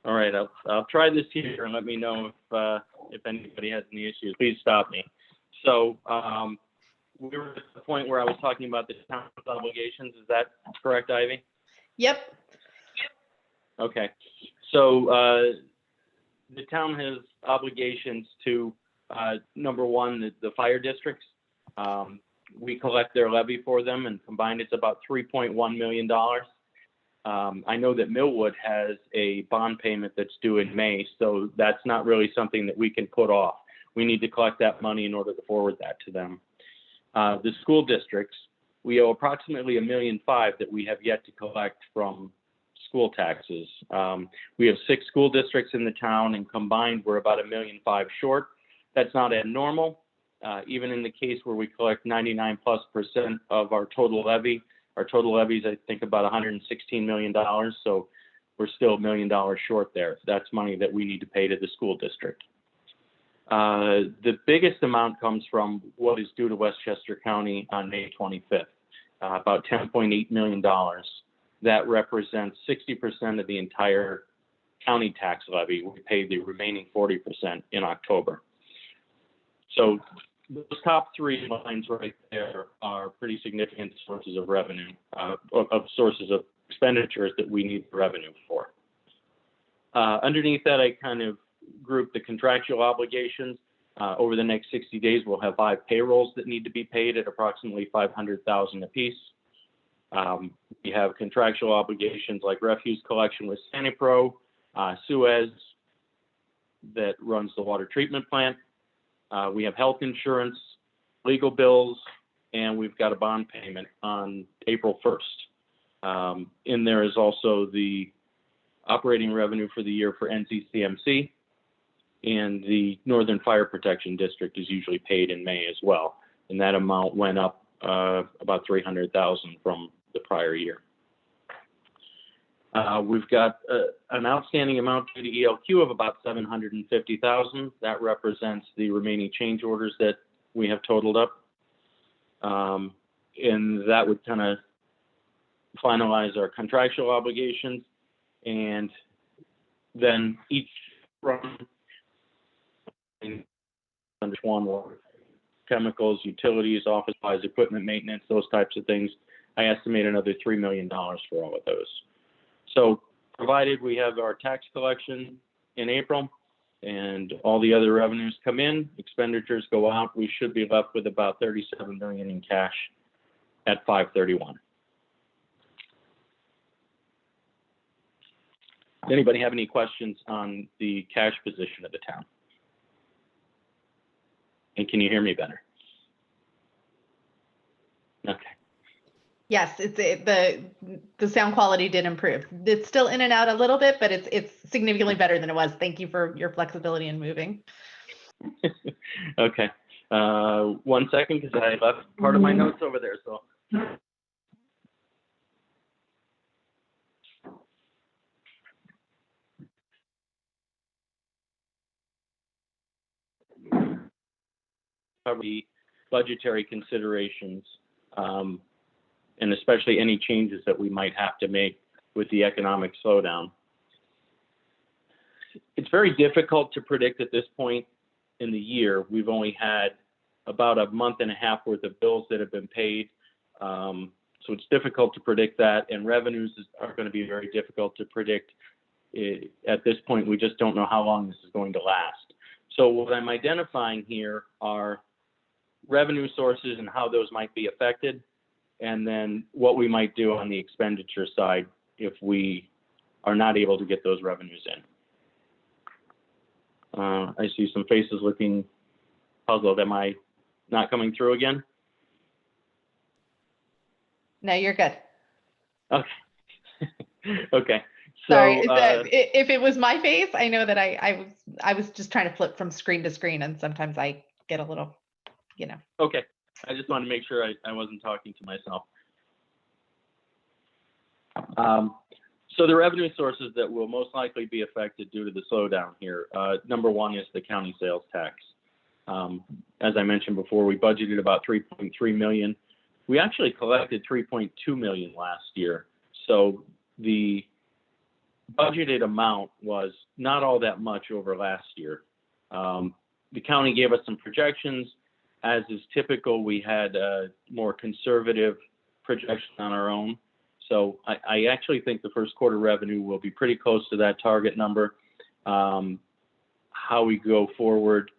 All right, I'll try this here and let me know if anybody has any issues. Please stop me. So we were at the point where I was talking about the town's obligations. Is that correct, Ivy? Yep. Okay. So the town has obligations to, number one, the fire districts. We collect their levy for them, and combined it's about $3.1 million. I know that Millwood has a bond payment that's due in May, so that's not really something that we can put off. We need to collect that money in order to forward that to them. The school districts, we owe approximately $1.5 million that we have yet to collect from school taxes. We have 6 school districts in the town, and combined we're about $1.5 million short. That's not abnormal. Even in the case where we collect 99+% of our total levy, our total levy is, I think, about $116 million. So we're still $1 million short there. That's money that we need to pay to the school district. The biggest amount comes from what is due to Westchester County on May 25th, about $10.8 million. That represents 60% of the entire county tax levy. We pay the remaining 40% in October. So those top 3 lines right there are pretty significant sources of revenue, of sources of expenditures that we need revenue for. Underneath that, I kind of group the contractual obligations. Over the next 60 days, we'll have 5 payrolls that need to be paid at approximately $500,000 apiece. We have contractual obligations like refuse collection with Sanipro, Suez that runs the water treatment plant. We have health insurance, legal bills, and we've got a bond payment on April 1st. In there is also the operating revenue for the year for NCCMC, and the Northern Fire Protection District is usually paid in May as well. And that amount went up about $300,000 from the prior year. We've got an outstanding amount to the ELQ of about $750,000. That represents the remaining change orders that we have totaled up. And that would kind of finalize our contractual obligations. And then each run under one, chemicals, utilities, office supplies, equipment maintenance, those types of things. I estimate another $3 million for all of those. So provided we have our tax collection in April and all the other revenues come in, expenditures go out, we should be left with about $37 million in cash at 5/31. Does anybody have any questions on the cash position of the town? And can you hear me better? Okay. Yes, the sound quality did improve. It's still in and out a little bit, but it's significantly better than it was. Thank you for your flexibility in moving. Okay. 1 second, because I left part of my notes over there. So. The budgetary considerations, and especially any changes that we might have to make with the economic slowdown. It's very difficult to predict at this point in the year. We've only had about a month and a half worth of bills that have been paid. So it's difficult to predict that, and revenues are going to be very difficult to predict. At this point, we just don't know how long this is going to last. So what I'm identifying here are revenue sources and how those might be affected, and then what we might do on the expenditure side if we are not able to get those revenues in. I see some faces looking puzzled. Am I not coming through again? No, you're good. Okay. Okay. So, sorry, if it was my face, I know that I was just trying to flip from screen to screen, and sometimes I get a little, you know. Okay, I just wanted to make sure I wasn't talking to myself. So the revenue sources that will most likely be affected due to the slowdown here. Number one is the county sales tax. As I mentioned before, we budgeted about $3.3 million. We actually collected $3.2 million last year. So the budgeted amount was not all that much over last year. The county gave us some projections. As is typical, we had a more conservative projection on our own. So I actually think the first quarter revenue will be pretty close to that target number. How we go forward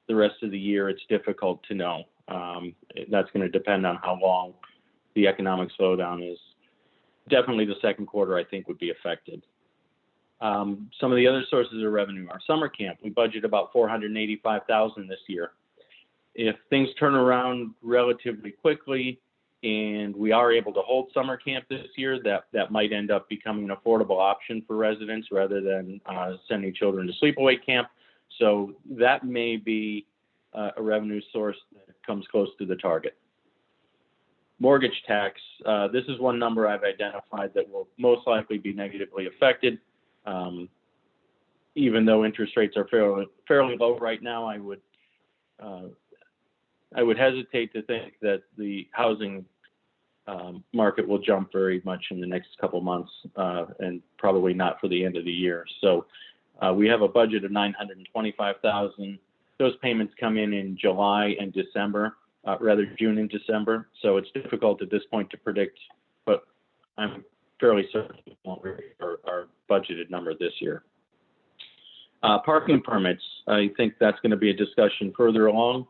the rest of the year, it's difficult to know. That's going to depend on how long the economic slowdown is. Definitely the second quarter, I think, would be affected. Some of the other sources of revenue, our summer camp, we budget about $485,000 this year. If things turn around relatively quickly and we are able to hold summer camp this year, that might end up becoming an affordable option for residents rather than sending children to sleepaway camp. So that may be a revenue source that comes close to the target. Mortgage tax, this is one number I've identified that will most likely be negatively affected. Even though interest rates are fairly low right now, I would hesitate to think that the housing market will jump very much in the next couple months, and probably not for the end of the year. So we have a budget of $925,000. Those payments come in July and December, rather June and December. So it's difficult at this point to predict, but I'm fairly certain we won't reach our budgeted number this year. Parking permits, I think that's going to be a discussion further along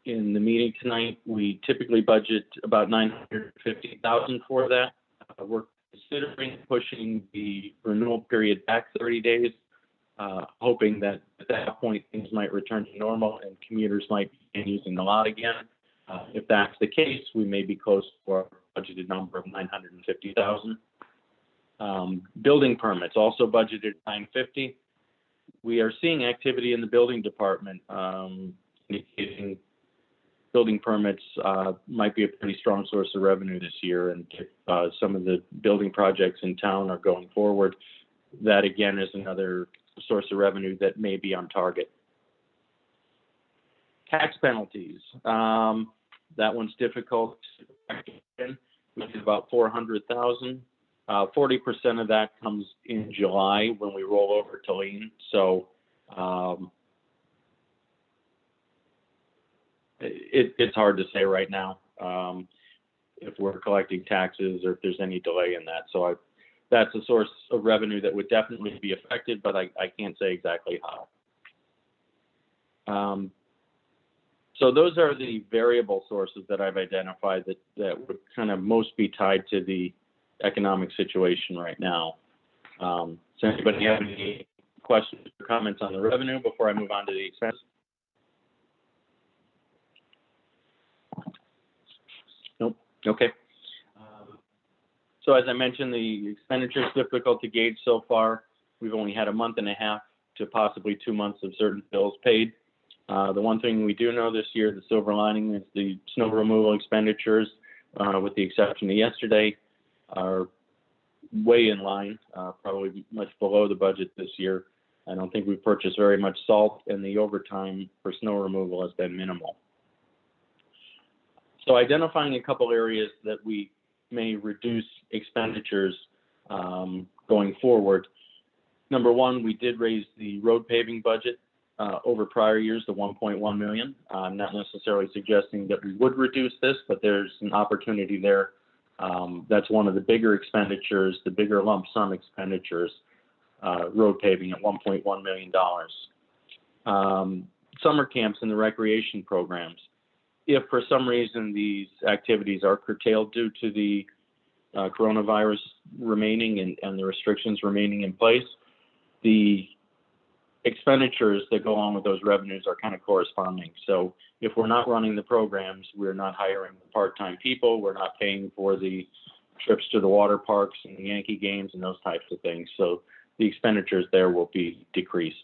in the meeting tonight. We typically budget about $950,000 for that. We're considering pushing the renewal period back 30 days, hoping that at that point things might return to normal and commuters might begin using the lot again. If that's the case, we may be close to our budgeted number of $950,000. Building permits also budgeted $950,000. We are seeing activity in the building department, indicating building permits might be a pretty strong source of revenue this year. And if some of the building projects in town are going forward, that again is another source of revenue that may be on target. Tax penalties. That one's difficult. Which is about $400,000. 40% of that comes in July when we roll over to lien. So it's hard to say right now if we're collecting taxes or if there's any delay in that. So that's a source of revenue that would definitely be affected, but I can't say exactly how. So those are the variable sources that I've identified that would kind of most be tied to the economic situation right now. Does anybody have any questions or comments on the revenue before I move on to the expense? Nope. Okay. So as I mentioned, the expenditure is difficult to gauge so far. We've only had a month and a half to possibly 2 months of certain bills paid. The one thing we do know this year, the silver lining, is the snow removal expenditures, with the exception of yesterday, are way in line, probably much below the budget this year. I don't think we've purchased very much salt, and the overtime for snow removal has been minimal. So identifying a couple areas that we may reduce expenditures going forward. Number one, we did raise the road paving budget over prior years to $1.1 million. I'm not necessarily suggesting that we would reduce this, but there's an opportunity there. That's one of the bigger expenditures, the bigger lump sum expenditures, road paving at $1.1 million. Summer camps and the recreation programs. If for some reason these activities are curtailed due to the coronavirus remaining and the restrictions remaining in place, the expenditures that go along with those revenues are kind of corresponding. So if we're not running the programs, we're not hiring part-time people, we're not paying for the trips to the water parks and the Yankee games and those types of things. So the expenditures there will be decreased.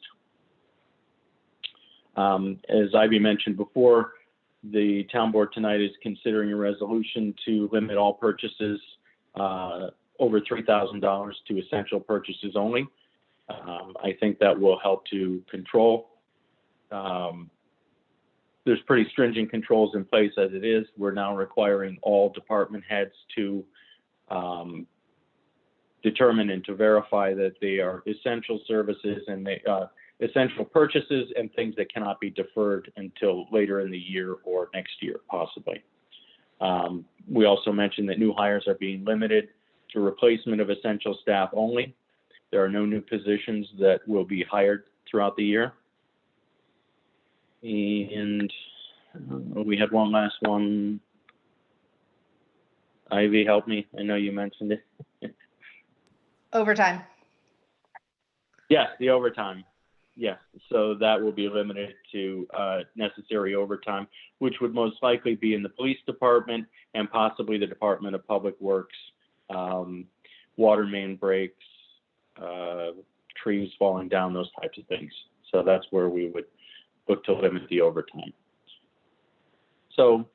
As Ivy mentioned before, the town board tonight is considering a resolution to limit all purchases over $3,000 to essential purchases only. I think that will help to control. There's pretty stringent controls in place as it is. We're now requiring all department heads to determine and to verify that they are essential services and they essential purchases and things that cannot be deferred until later in the year or next year, possibly. We also mentioned that new hires are being limited to replacement of essential staff only. There are no new positions that will be hired throughout the year. And we had one last one. Ivy, help me. I know you mentioned it. Overtime. Yes, the overtime. Yes, so that will be limited to necessary overtime, which would most likely be in the police department and possibly the Department of Public Works, water main breaks, trees falling down, those types of things. So that's where we would look to limit the overtime. So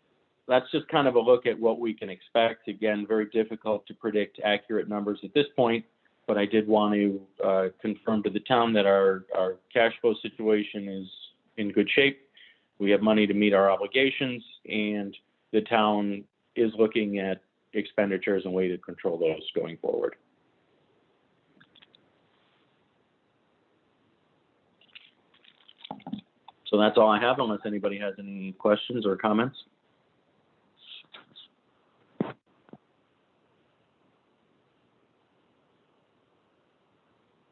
that's just kind of a look at what we can expect. Again, very difficult to predict accurate numbers at this point, but I did want to confirm to the town that our cash flow situation is in good shape. We have money to meet our obligations, and the town is looking at expenditures and way to control those going forward. So that's all I have, unless anybody has any questions or comments.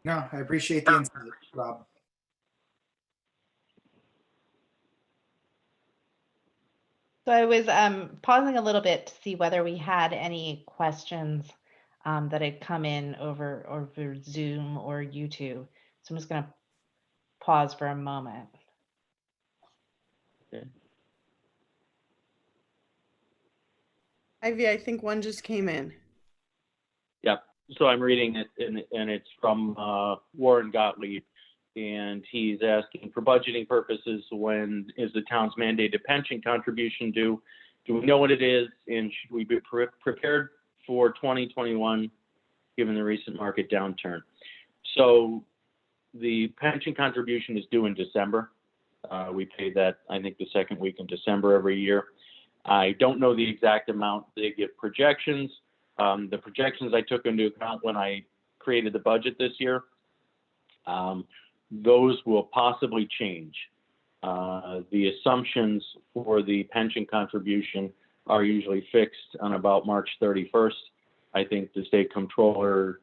No, I appreciate the insight, Rob. So I was pausing a little bit to see whether we had any questions that had come in over Zoom or YouTube. So I'm just going to pause for a moment. Okay. Ivy, I think one just came in. Yep. So I'm reading it, and it's from Warren Gottlieb, and he's asking, for budgeting purposes, when is the town's mandated pension contribution due? Do we know what it is, and should we be prepared for 2021, given the recent market downturn? So the pension contribution is due in December. We pay that, I think, the second week in December every year. I don't know the exact amount. They give projections. The projections I took into account when I created the budget this year, those will possibly change. The assumptions for the pension contribution are usually fixed on about March 31st. I think the state comptroller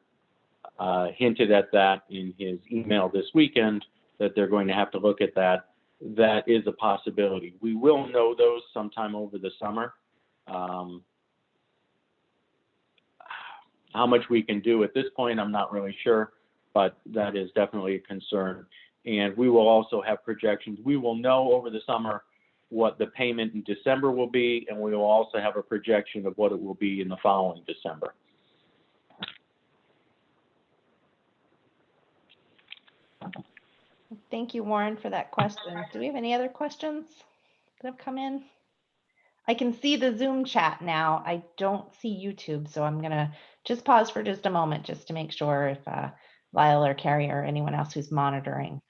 hinted at that in his email this weekend, that they're going to have to look at that. That is a possibility. We will know those sometime over the summer. How much we can do at this point, I'm not really sure, but that is definitely a concern. And we will also have projections. We will know over the summer what the payment in December will be, and we will also have a projection of what it will be in the following December. Thank you, Warren, for that question. Do we have any other questions that have come in? I can see the Zoom chat now. I don't see YouTube, so I'm gonna just pause for just a moment just to make sure if Lyle or Carrie or anyone else who's monitoring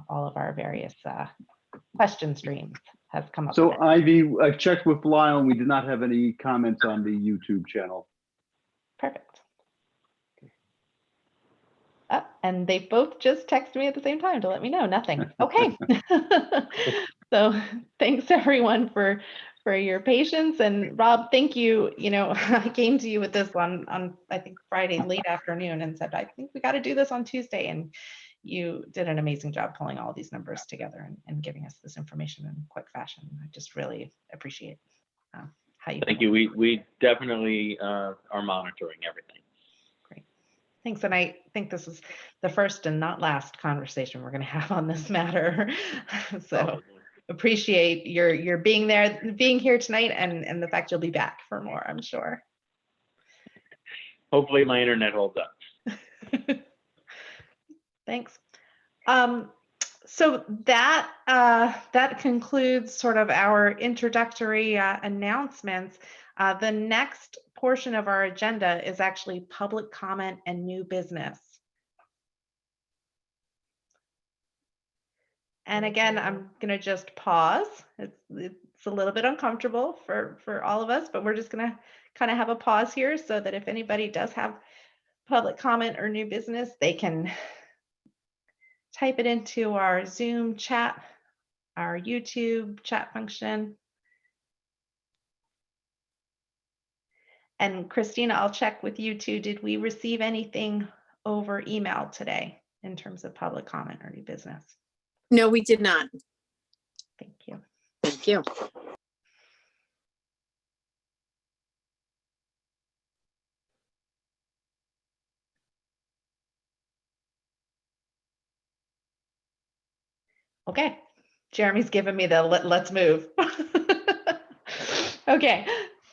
all of our various question streams has come up. So with it. Ivy, I checked with Lyle and we did not have any comments on the YouTube channel. Perfect. And they both just texted me at the same time to let me know nothing. Okay. So thanks everyone for your patience. And Rob, thank you. You know, I came to you with this one on I think Friday late afternoon and said, I think we got to do this on Tuesday. And you did an amazing job pulling all these numbers together and giving us this information in quick fashion. I just really appreciate how you. Thank you. We definitely are monitoring everything. Great. Thanks. And I think this is the first and not last conversation we're going to have on this matter. So appreciate your being here tonight and the fact you'll be back for more, I'm sure. Hopefully my internet holds up. Thanks. So that concludes sort of our introductory announcements. The next portion of our agenda is actually public comment and new business. And again, I'm going to just pause. It's a little bit uncomfortable for all of us, but we're just going to kind of have a pause here so that if anybody does have public comment or new business, they can type it into our Zoom chat, our YouTube chat function. And Christina, I'll check with you too. Did we receive anything over email today in terms of public comment or new business? No, we did not. Thank you. Thank you. Okay, Jeremy's giving me the let's move. Okay,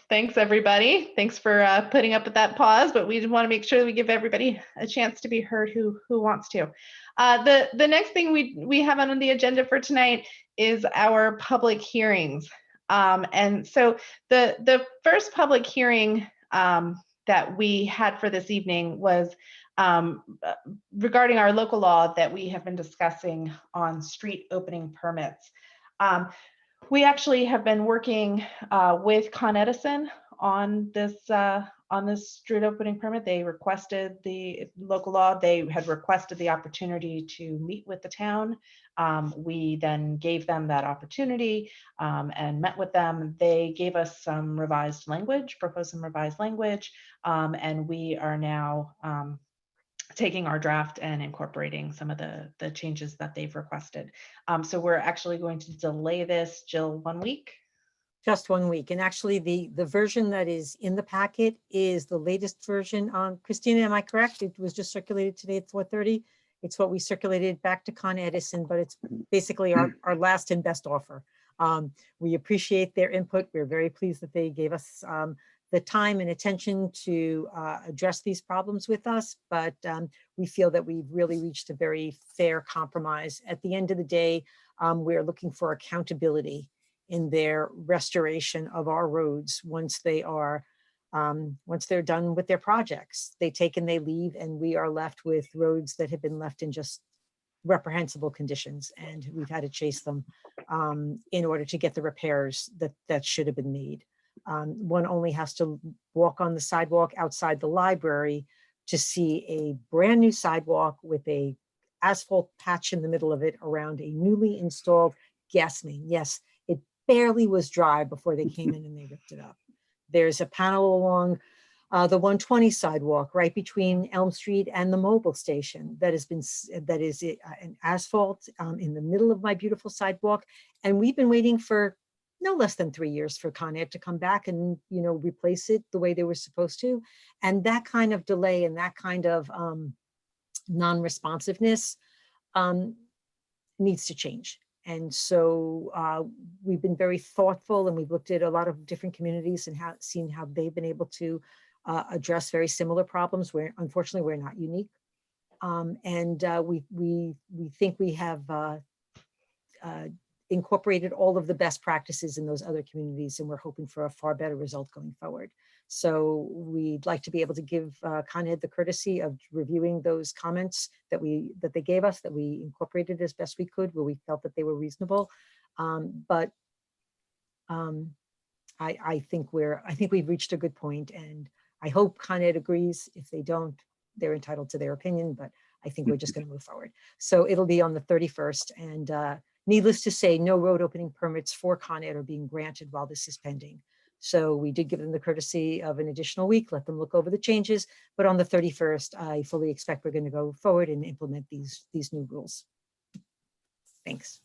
thanks everybody. Thanks for putting up with that pause, but we want to make sure that we give everybody a chance to be heard who wants to. The next thing we have on the agenda for tonight is our public hearings. And so the first public hearing that we had for this evening was regarding our local law that we have been discussing on street opening permits. We actually have been working with Con Edison on this street opening permit. They requested the local law. They had requested the opportunity to meet with the town. We then gave them that opportunity and met with them. They gave us some revised language, proposed some revised language, and we are now taking our draft and incorporating some of the changes that they've requested. So we're actually going to delay this, Jill, 1 week. Just 1 week. And actually, the version that is in the packet is the latest version. Christina, am I correct? It was just circulated today at 4:30. It's what we circulated back to Con Edison, but it's basically our last and best offer. We appreciate their input. We're very pleased that they gave us the time and attention to address these problems with us, but we feel that we've really reached a very fair compromise. At the end of the day, we're looking for accountability in their restoration of our roads once they're done with their projects. They take and they leave, and we are left with roads that have been left in just reprehensible conditions, and we've had to chase them in order to get the repairs that should have been made. One only has to walk on the sidewalk outside the library to see a brand new sidewalk with a asphalt patch in the middle of it around a newly installed gas main. Yes, it barely was dry before they came in and they ripped it up. There's a panel along the 120 sidewalk right between Elm Street and the mobile station that is an asphalt in the middle of my beautiful sidewalk. And we've been waiting for no less than 3 years for Con Ed to come back and, replace it the way they were supposed to. And that kind of delay and that kind of non-responsiveness needs to change. And so we've been very thoughtful, and we've looked at a lot of different communities and seen how they've been able to address very similar problems where unfortunately we're not unique. And we think we have incorporated all of the best practices in those other communities, and we're hoping for a far better result going forward. So we'd like to be able to give Con Ed the courtesy of reviewing those comments that they gave us, that we incorporated as best we could, where we felt that they were reasonable. I think we've reached a good point, and I hope Con Ed agrees. If they don't, they're entitled to their opinion, but I think we're just going to move forward. So it'll be on the 31st, and needless to say, no road opening permits for Con Ed are being granted while this is pending. So we did give them the courtesy of an additional week, let them look over the changes, but on the 31st, I fully expect we're going to go forward and implement these new rules. Thanks.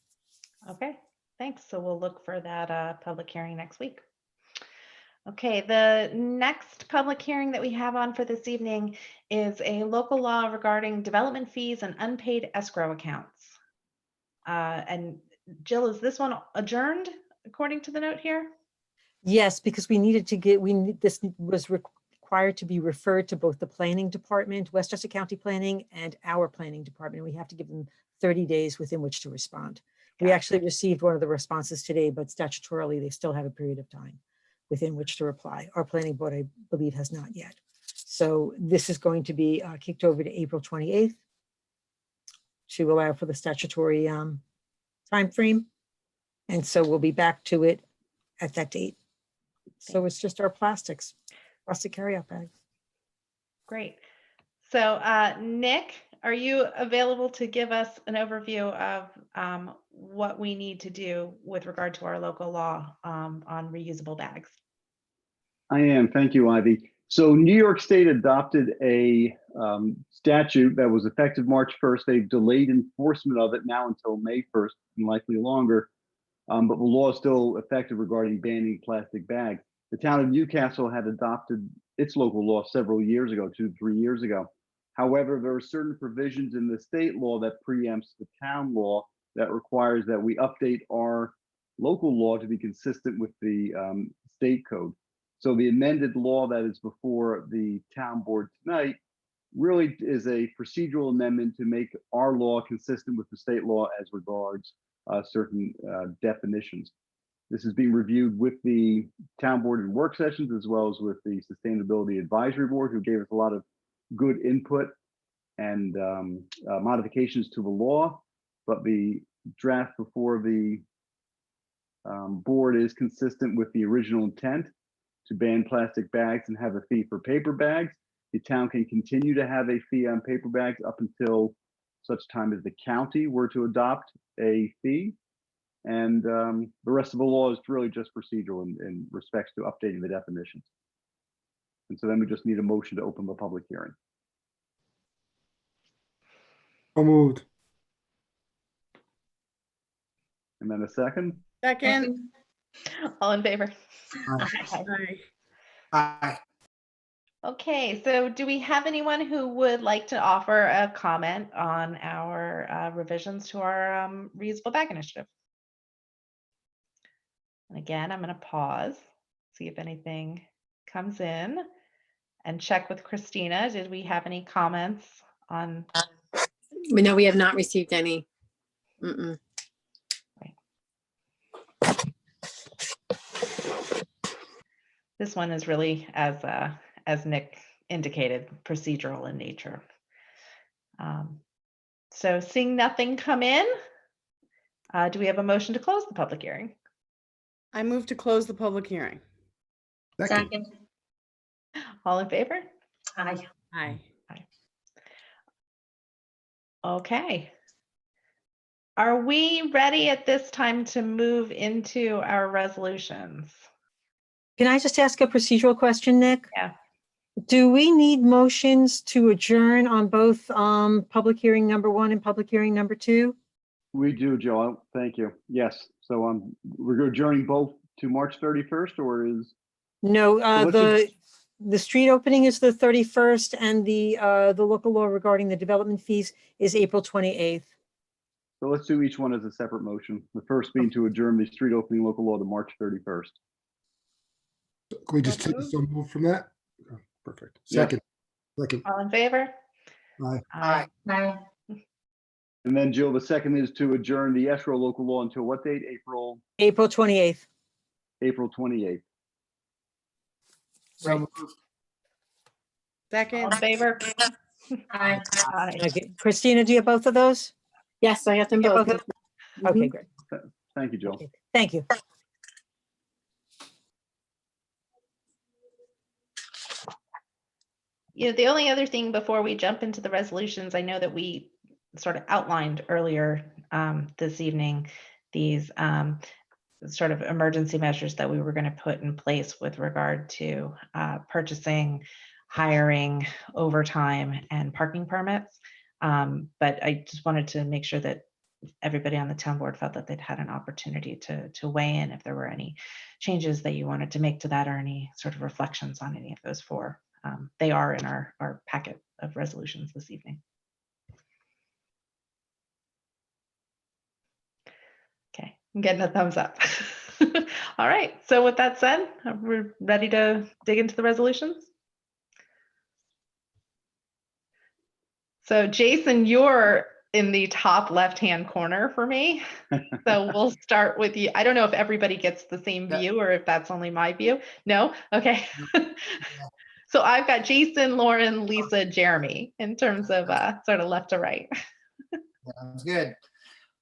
Okay, thanks. So we'll look for that public hearing next week. Okay, the next public hearing that we have on for this evening is a local law regarding development fees and unpaid escrow accounts. And Jill, is this one adjourned according to the note here? Yes, because this was required to be referred to both the planning department, Westchester County Planning, and our planning department. We have to give them 30 days within which to respond. We actually received one of the responses today, but statutorily they still have a period of time within which to reply. Our planning board, I believe, has not yet. So this is going to be kicked over to April 28th to allow for the statutory time frame. And so we'll be back to it at that date. So it's just our plastic carryout bags. Great. So Nick, are you available to give us an overview of what we need to do with regard to our local law on reusable bags? I am. Thank you, Ivy. So New York State adopted a statute that was effective March 1st. They've delayed enforcement of it now until May 1st and likely longer. But the law is still effective regarding banning plastic bags. The town of Newcastle had adopted its local law several years ago, 2 to 3 years ago. However, there are certain provisions in the state law that preempts the town law that requires that we update our local law to be consistent with the state code. So the amended law that is before the town board tonight really is a procedural amendment to make our law consistent with the state law as regards certain definitions. This is being reviewed with the town board in work sessions, as well as with the Sustainability Advisory Board, who gave us a lot of good input and modifications to the law. But the draft before the board is consistent with the original intent to ban plastic bags and have a fee for paper bags. The town can continue to have a fee on paper bags up until such time as the county were to adopt a fee. And the rest of the law is really just procedural in respects to updating the definitions. And so then we just need a motion to open the public hearing. So moved. And then a second. Second, All in favor? Aye. Aye. Okay, so do we have anyone who would like to offer a comment on our revisions to our reusable bag initiative? And again, I'm going to pause, see if anything comes in, and check with Christina. Did we have any comments on? No, we have not received any. Mm-mm. This one is really, as Nick indicated, procedural in nature. So seeing nothing come in, do we have a motion to close the public hearing? I move to close the public hearing. Second. All in favor? Aye. Aye. Okay. Are we ready at this time to move into our resolutions? Can I just ask a procedural question, Nick? Yeah. Do we need motions to adjourn on both public hearing number 1 and public hearing number 2? We do, Joe. Thank you. Yes. So we're adjourning both to March 31st, or is? No, let's just- the street opening is the 31st, and the local law regarding the development fees is April 28th. So let's do each one as a separate motion. The first being to adjourn the street opening local law to March 31st. Can we just take moved. some move from that? Oh, perfect. Yeah. Second. All in favor? Aye. Aye. Aye. And then Jill, the second is to adjourn the escrow local law until what date? April 28th. 28th. So moved. All Second. in favor? Aye. Aye. Okay. Christina, do you have both of those? Yes, I got them Yeah, both. both Okay, great. Thank you, Jill. Okay, thank you. The only other thing before we jump into the resolutions, I know that we sort of outlined earlier this evening these sort of emergency measures that we were going to put in place with regard to purchasing, hiring, overtime, and parking permits. But I just wanted to make sure that everybody on the town board felt that they'd had an opportunity to weigh in if there were any changes that you wanted to make to that, or any sort of reflections on any of those four. They are in our packet of resolutions this evening. Okay, I'm getting a thumbs up. All right, so with that said, we're ready to dig into the resolutions. So Jason, you're in the top left-hand corner for me. So we'll start with you. I don't know if everybody gets the same Yeah. view or if that's only my view. No? Okay. So I've got Jason, Lauren, Lisa, Jeremy in terms of sort of left to right. Sounds good.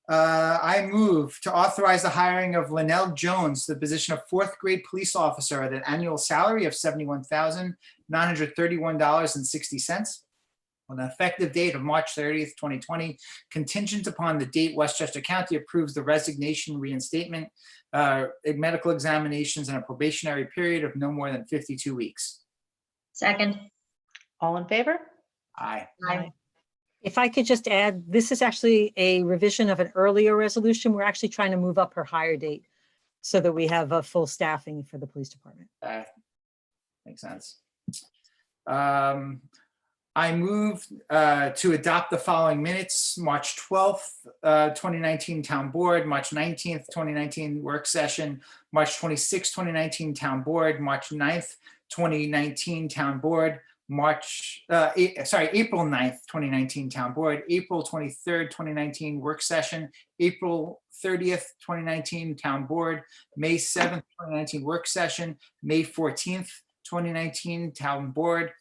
I move to authorize the hiring of Linnell Jones to the position of 4th grade police officer at an annual salary of $71,931.60 on the effective date of March 30th, 2020, contingent upon the date Westchester County approves the resignation, reinstatement, medical examinations, and a probationary period of no more than 52 weeks. Second. All in favor? Aye. Aye. If I could just add, this is actually a revision of an earlier resolution. We're actually trying to move up her hire date so that we have a full staffing for the police department. Makes sense. I move to adopt the following minutes: March 12th, 2019 Town Board, March 19th, 2019 Work Session, March 26th, 2019 Town Board, March 9th, 2019 Town Board, April 9th, 2019 Town Board, April 23rd, 2019 Work Session, April 30th, 2019 Town Board, May 7th, 2019 Work Session, May 14th, 2019 Town Board,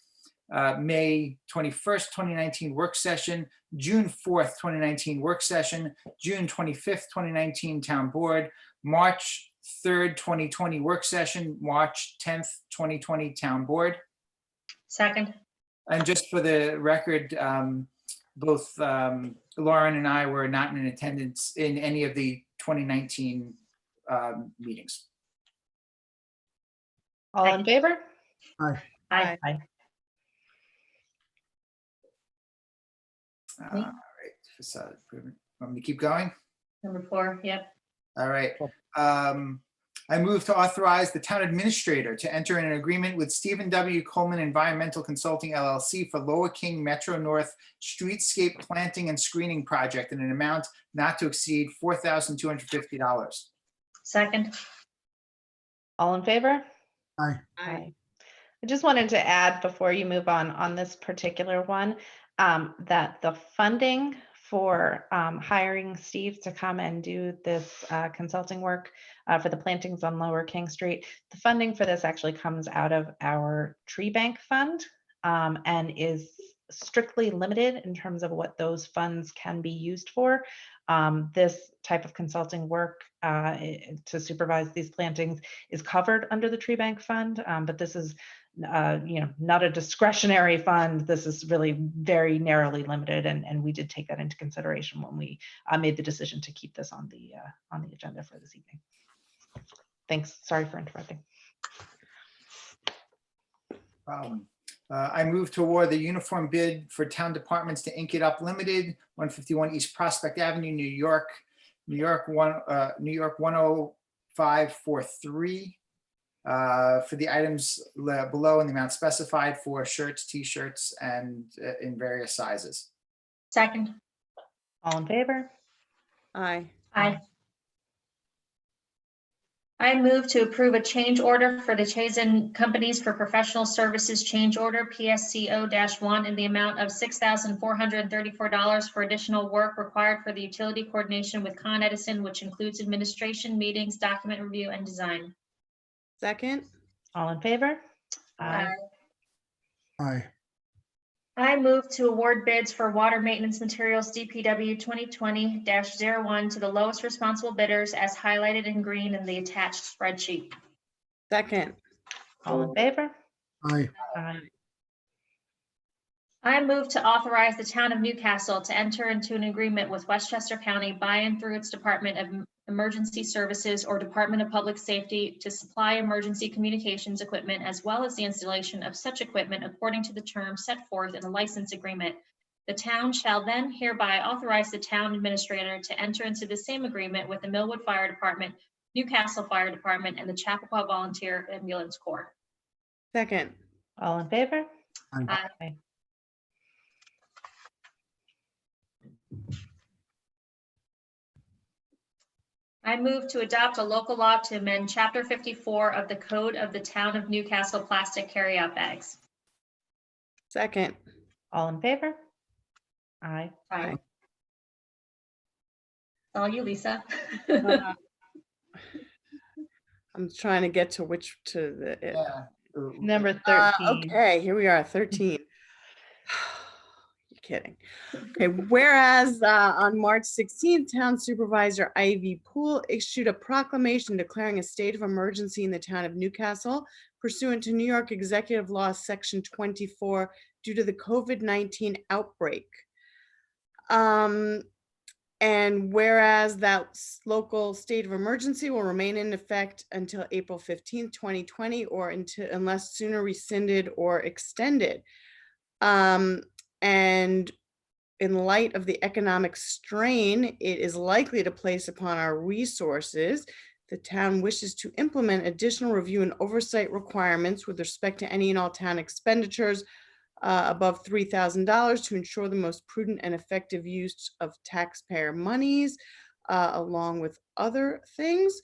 May 21st, 2019 Work Session, June 4th, 2019 Work Session, June 25th, 2019 Town Board, March 3rd, 2020 Work Session, March 10th, 2020 Town Board. Second. And just for the record, both Lauren and I were not in attendance in any of the 2019 meetings. All in favor? Aye. Aye. Aye. All right, facade improvement. Want me to keep going? Number 4. Yep. All right. I move to authorize the town administrator to enter in an agreement with Stephen W. Coleman Environmental Consulting LLC for Lower King Metro North Streetscape Planting and Screening Project in an amount not to exceed $4,250. Second. All in favor? Aye. Aye. I just wanted to add before you move on this particular one, that the funding for hiring Steve to come and do this consulting work for the plantings on Lower King Street, the funding for this actually comes out of our tree bank fund and is strictly limited in terms of what those funds can be used for. This type of consulting work to supervise these plantings is covered under the tree bank fund, but this is not a discretionary fund. This is really very narrowly limited, and we did take that into consideration when we made the decision to keep this on the agenda for this evening. Thanks. Sorry for interrupting. I move to award the uniform bid for town departments to Ink It Up Limited, 151 East Prospect Avenue, New York 10543. For the items below in the amount specified for shirts, t-shirts, and in various sizes. Second. All in favor? Aye. Aye. I move to approve a change order for the Chazen Companies for Professional Services Change Order PSCO-1 in the amount of $6,434 for additional work required for the utility coordination with Con Edison, which includes administration, meetings, document review, and design. Second. All in favor? Aye. Aye. I move to award bids for water maintenance materials DPW 2020-01 to the lowest responsible bidders as highlighted in green in the attached spreadsheet. Second. All in favor? Aye. Aye. I move to authorize the town of Newcastle to enter into an agreement with Westchester County by and through its Department of Emergency Services or Department of Public Safety to supply emergency communications equipment as well as the installation of such equipment according to the terms set forth in the license agreement. The town shall then hereby authorize the town administrator to enter into the same agreement with the Millwood Fire Department, Newcastle Fire Department, and the Chappaqua Volunteer Ambulance Corps. Second. All in favor? Aye. Aye. I move to adopt a local law to amend Chapter 54 of the Code of the Town of Newcastle plastic carryout bags. Second. All in favor? Aye. Aye. All you, Lisa. I'm trying to get to the Yeah. Number 13. okay, here we are, 13. You're kidding. Okay, whereas on March 16th, Town Supervisor Ivy Poole issued a proclamation declaring a state of emergency in the town of Newcastle pursuant to New York Executive Law Section 24 due to the COVID-19 outbreak. And whereas that local state of emergency will remain in effect until April 15th, 2020, or unless sooner rescinded or extended. And in light of the economic strain it is likely to place upon our resources, the town wishes to implement additional review and oversight requirements with respect to any and all town expenditures above $3,000 to ensure the most prudent and effective use of taxpayer monies, along with other things.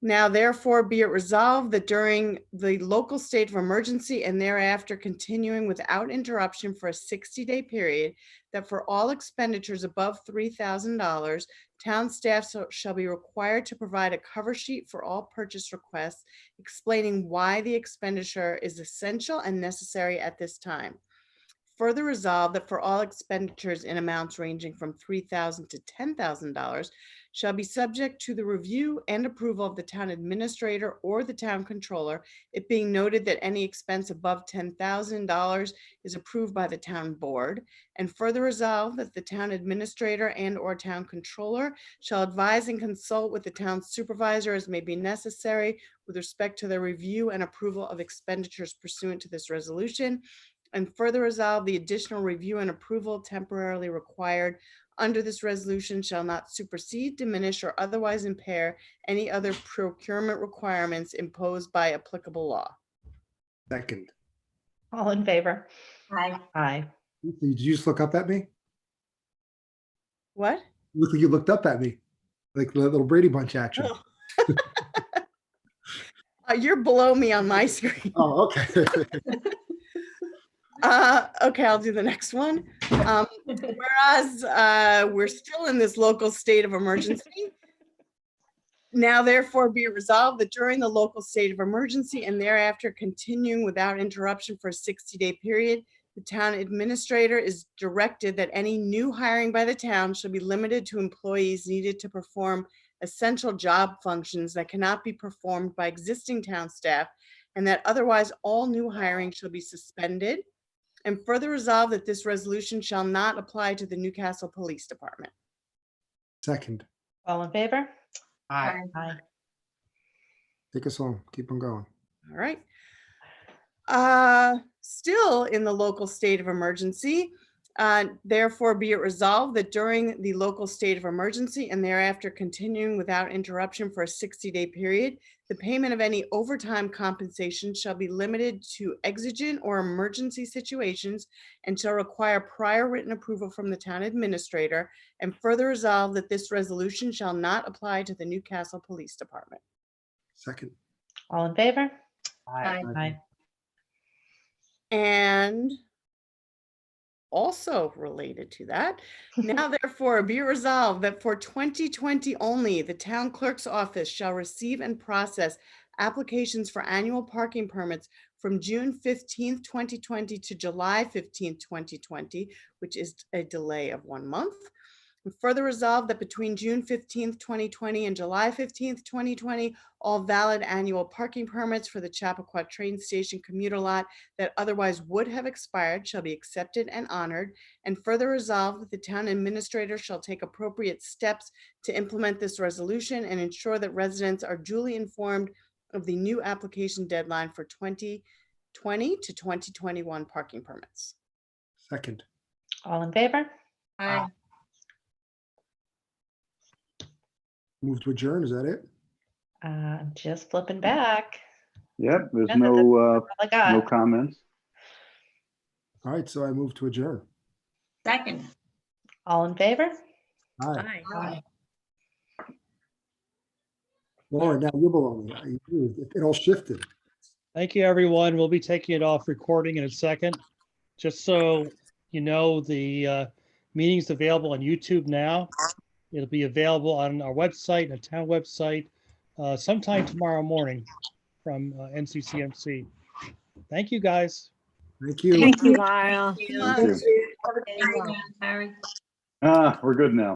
Now, therefore, be it resolved that during the local state of emergency and thereafter continuing without interruption for a 60-day period, that for all expenditures above $3,000, town staff shall be required to provide a cover sheet for all purchase requests explaining why the expenditure is essential and necessary at this time. Further resolved that for all expenditures in amounts ranging from $3,000 to $10,000 shall be subject to the review and approval of the town administrator or the town controller, it being noted that any expense above $10,000 is approved by the town board. And further resolved that the town administrator and or town controller shall advise and consult with the town supervisor as may be necessary with respect to the review and approval of expenditures pursuant to this resolution. And further resolve the additional review and approval temporarily required under this resolution shall not supersede, diminish, or otherwise impair any other procurement requirements imposed by applicable law. Second. All in favor? Aye. Aye. Did you just look up at me? What? Look like you looked up at me, like the little Brady Bunch action. Oh. You're below me on my screen. Oh, okay. Okay, I'll do the next one. Whereas we're still in this local state of emergency. Now therefore be it resolved that during the local state of emergency and thereafter continuing without interruption for a 60-day period, the town administrator is directed that any new hiring by the town shall be limited to employees needed to perform essential job functions that cannot be performed by existing town staff, and that otherwise all new hiring shall be suspended. And further resolve that this resolution shall not apply to the Newcastle Police Department. Second. All in favor? Aye. Aye. Take us home. Keep on going. All right. Still in the local state of emergency, therefore be it resolved that during the local state of emergency and thereafter continuing without interruption for a 60-day period, the payment of any overtime compensation shall be limited to exigent or emergency situations and shall require prior written approval from the town administrator, and further resolve that this resolution shall not apply to the Newcastle Police Department. Second. All in favor? Aye. Aye. And also related to that, now therefore be resolved that for 2020 only, the town clerk's office shall receive and process applications for annual parking permits from June 15th, 2020 to July 15th, 2020, which is a delay of 1 month. And further resolved that between June 15th, 2020 and July 15th, 2020, all valid annual parking permits for the Chappaqua train station commuter lot that otherwise would have expired shall be accepted and honored. And further resolved that the town administrator shall take appropriate steps to implement this resolution and ensure that residents are duly informed of the new application deadline for 2020 to 2021 parking permits. Second. All in favor? Aye. Move to adjourn. Is that it? Just flipping back. Yep, there's Yeah, that's all I no got. comments. All right, so I move to adjourn. Second. All in favor? Aye. Aye. Lauren, now you're below me. It all shifted. Thank you, everyone. We'll be taking it off recording in a second. Just so you know, the meeting's available on YouTube now. It'll be available on our website, the town website, sometime tomorrow morning from NCCMC. Thank you, guys. Thank you. Thank you, Lyle. Thank you. Harry. We're good now.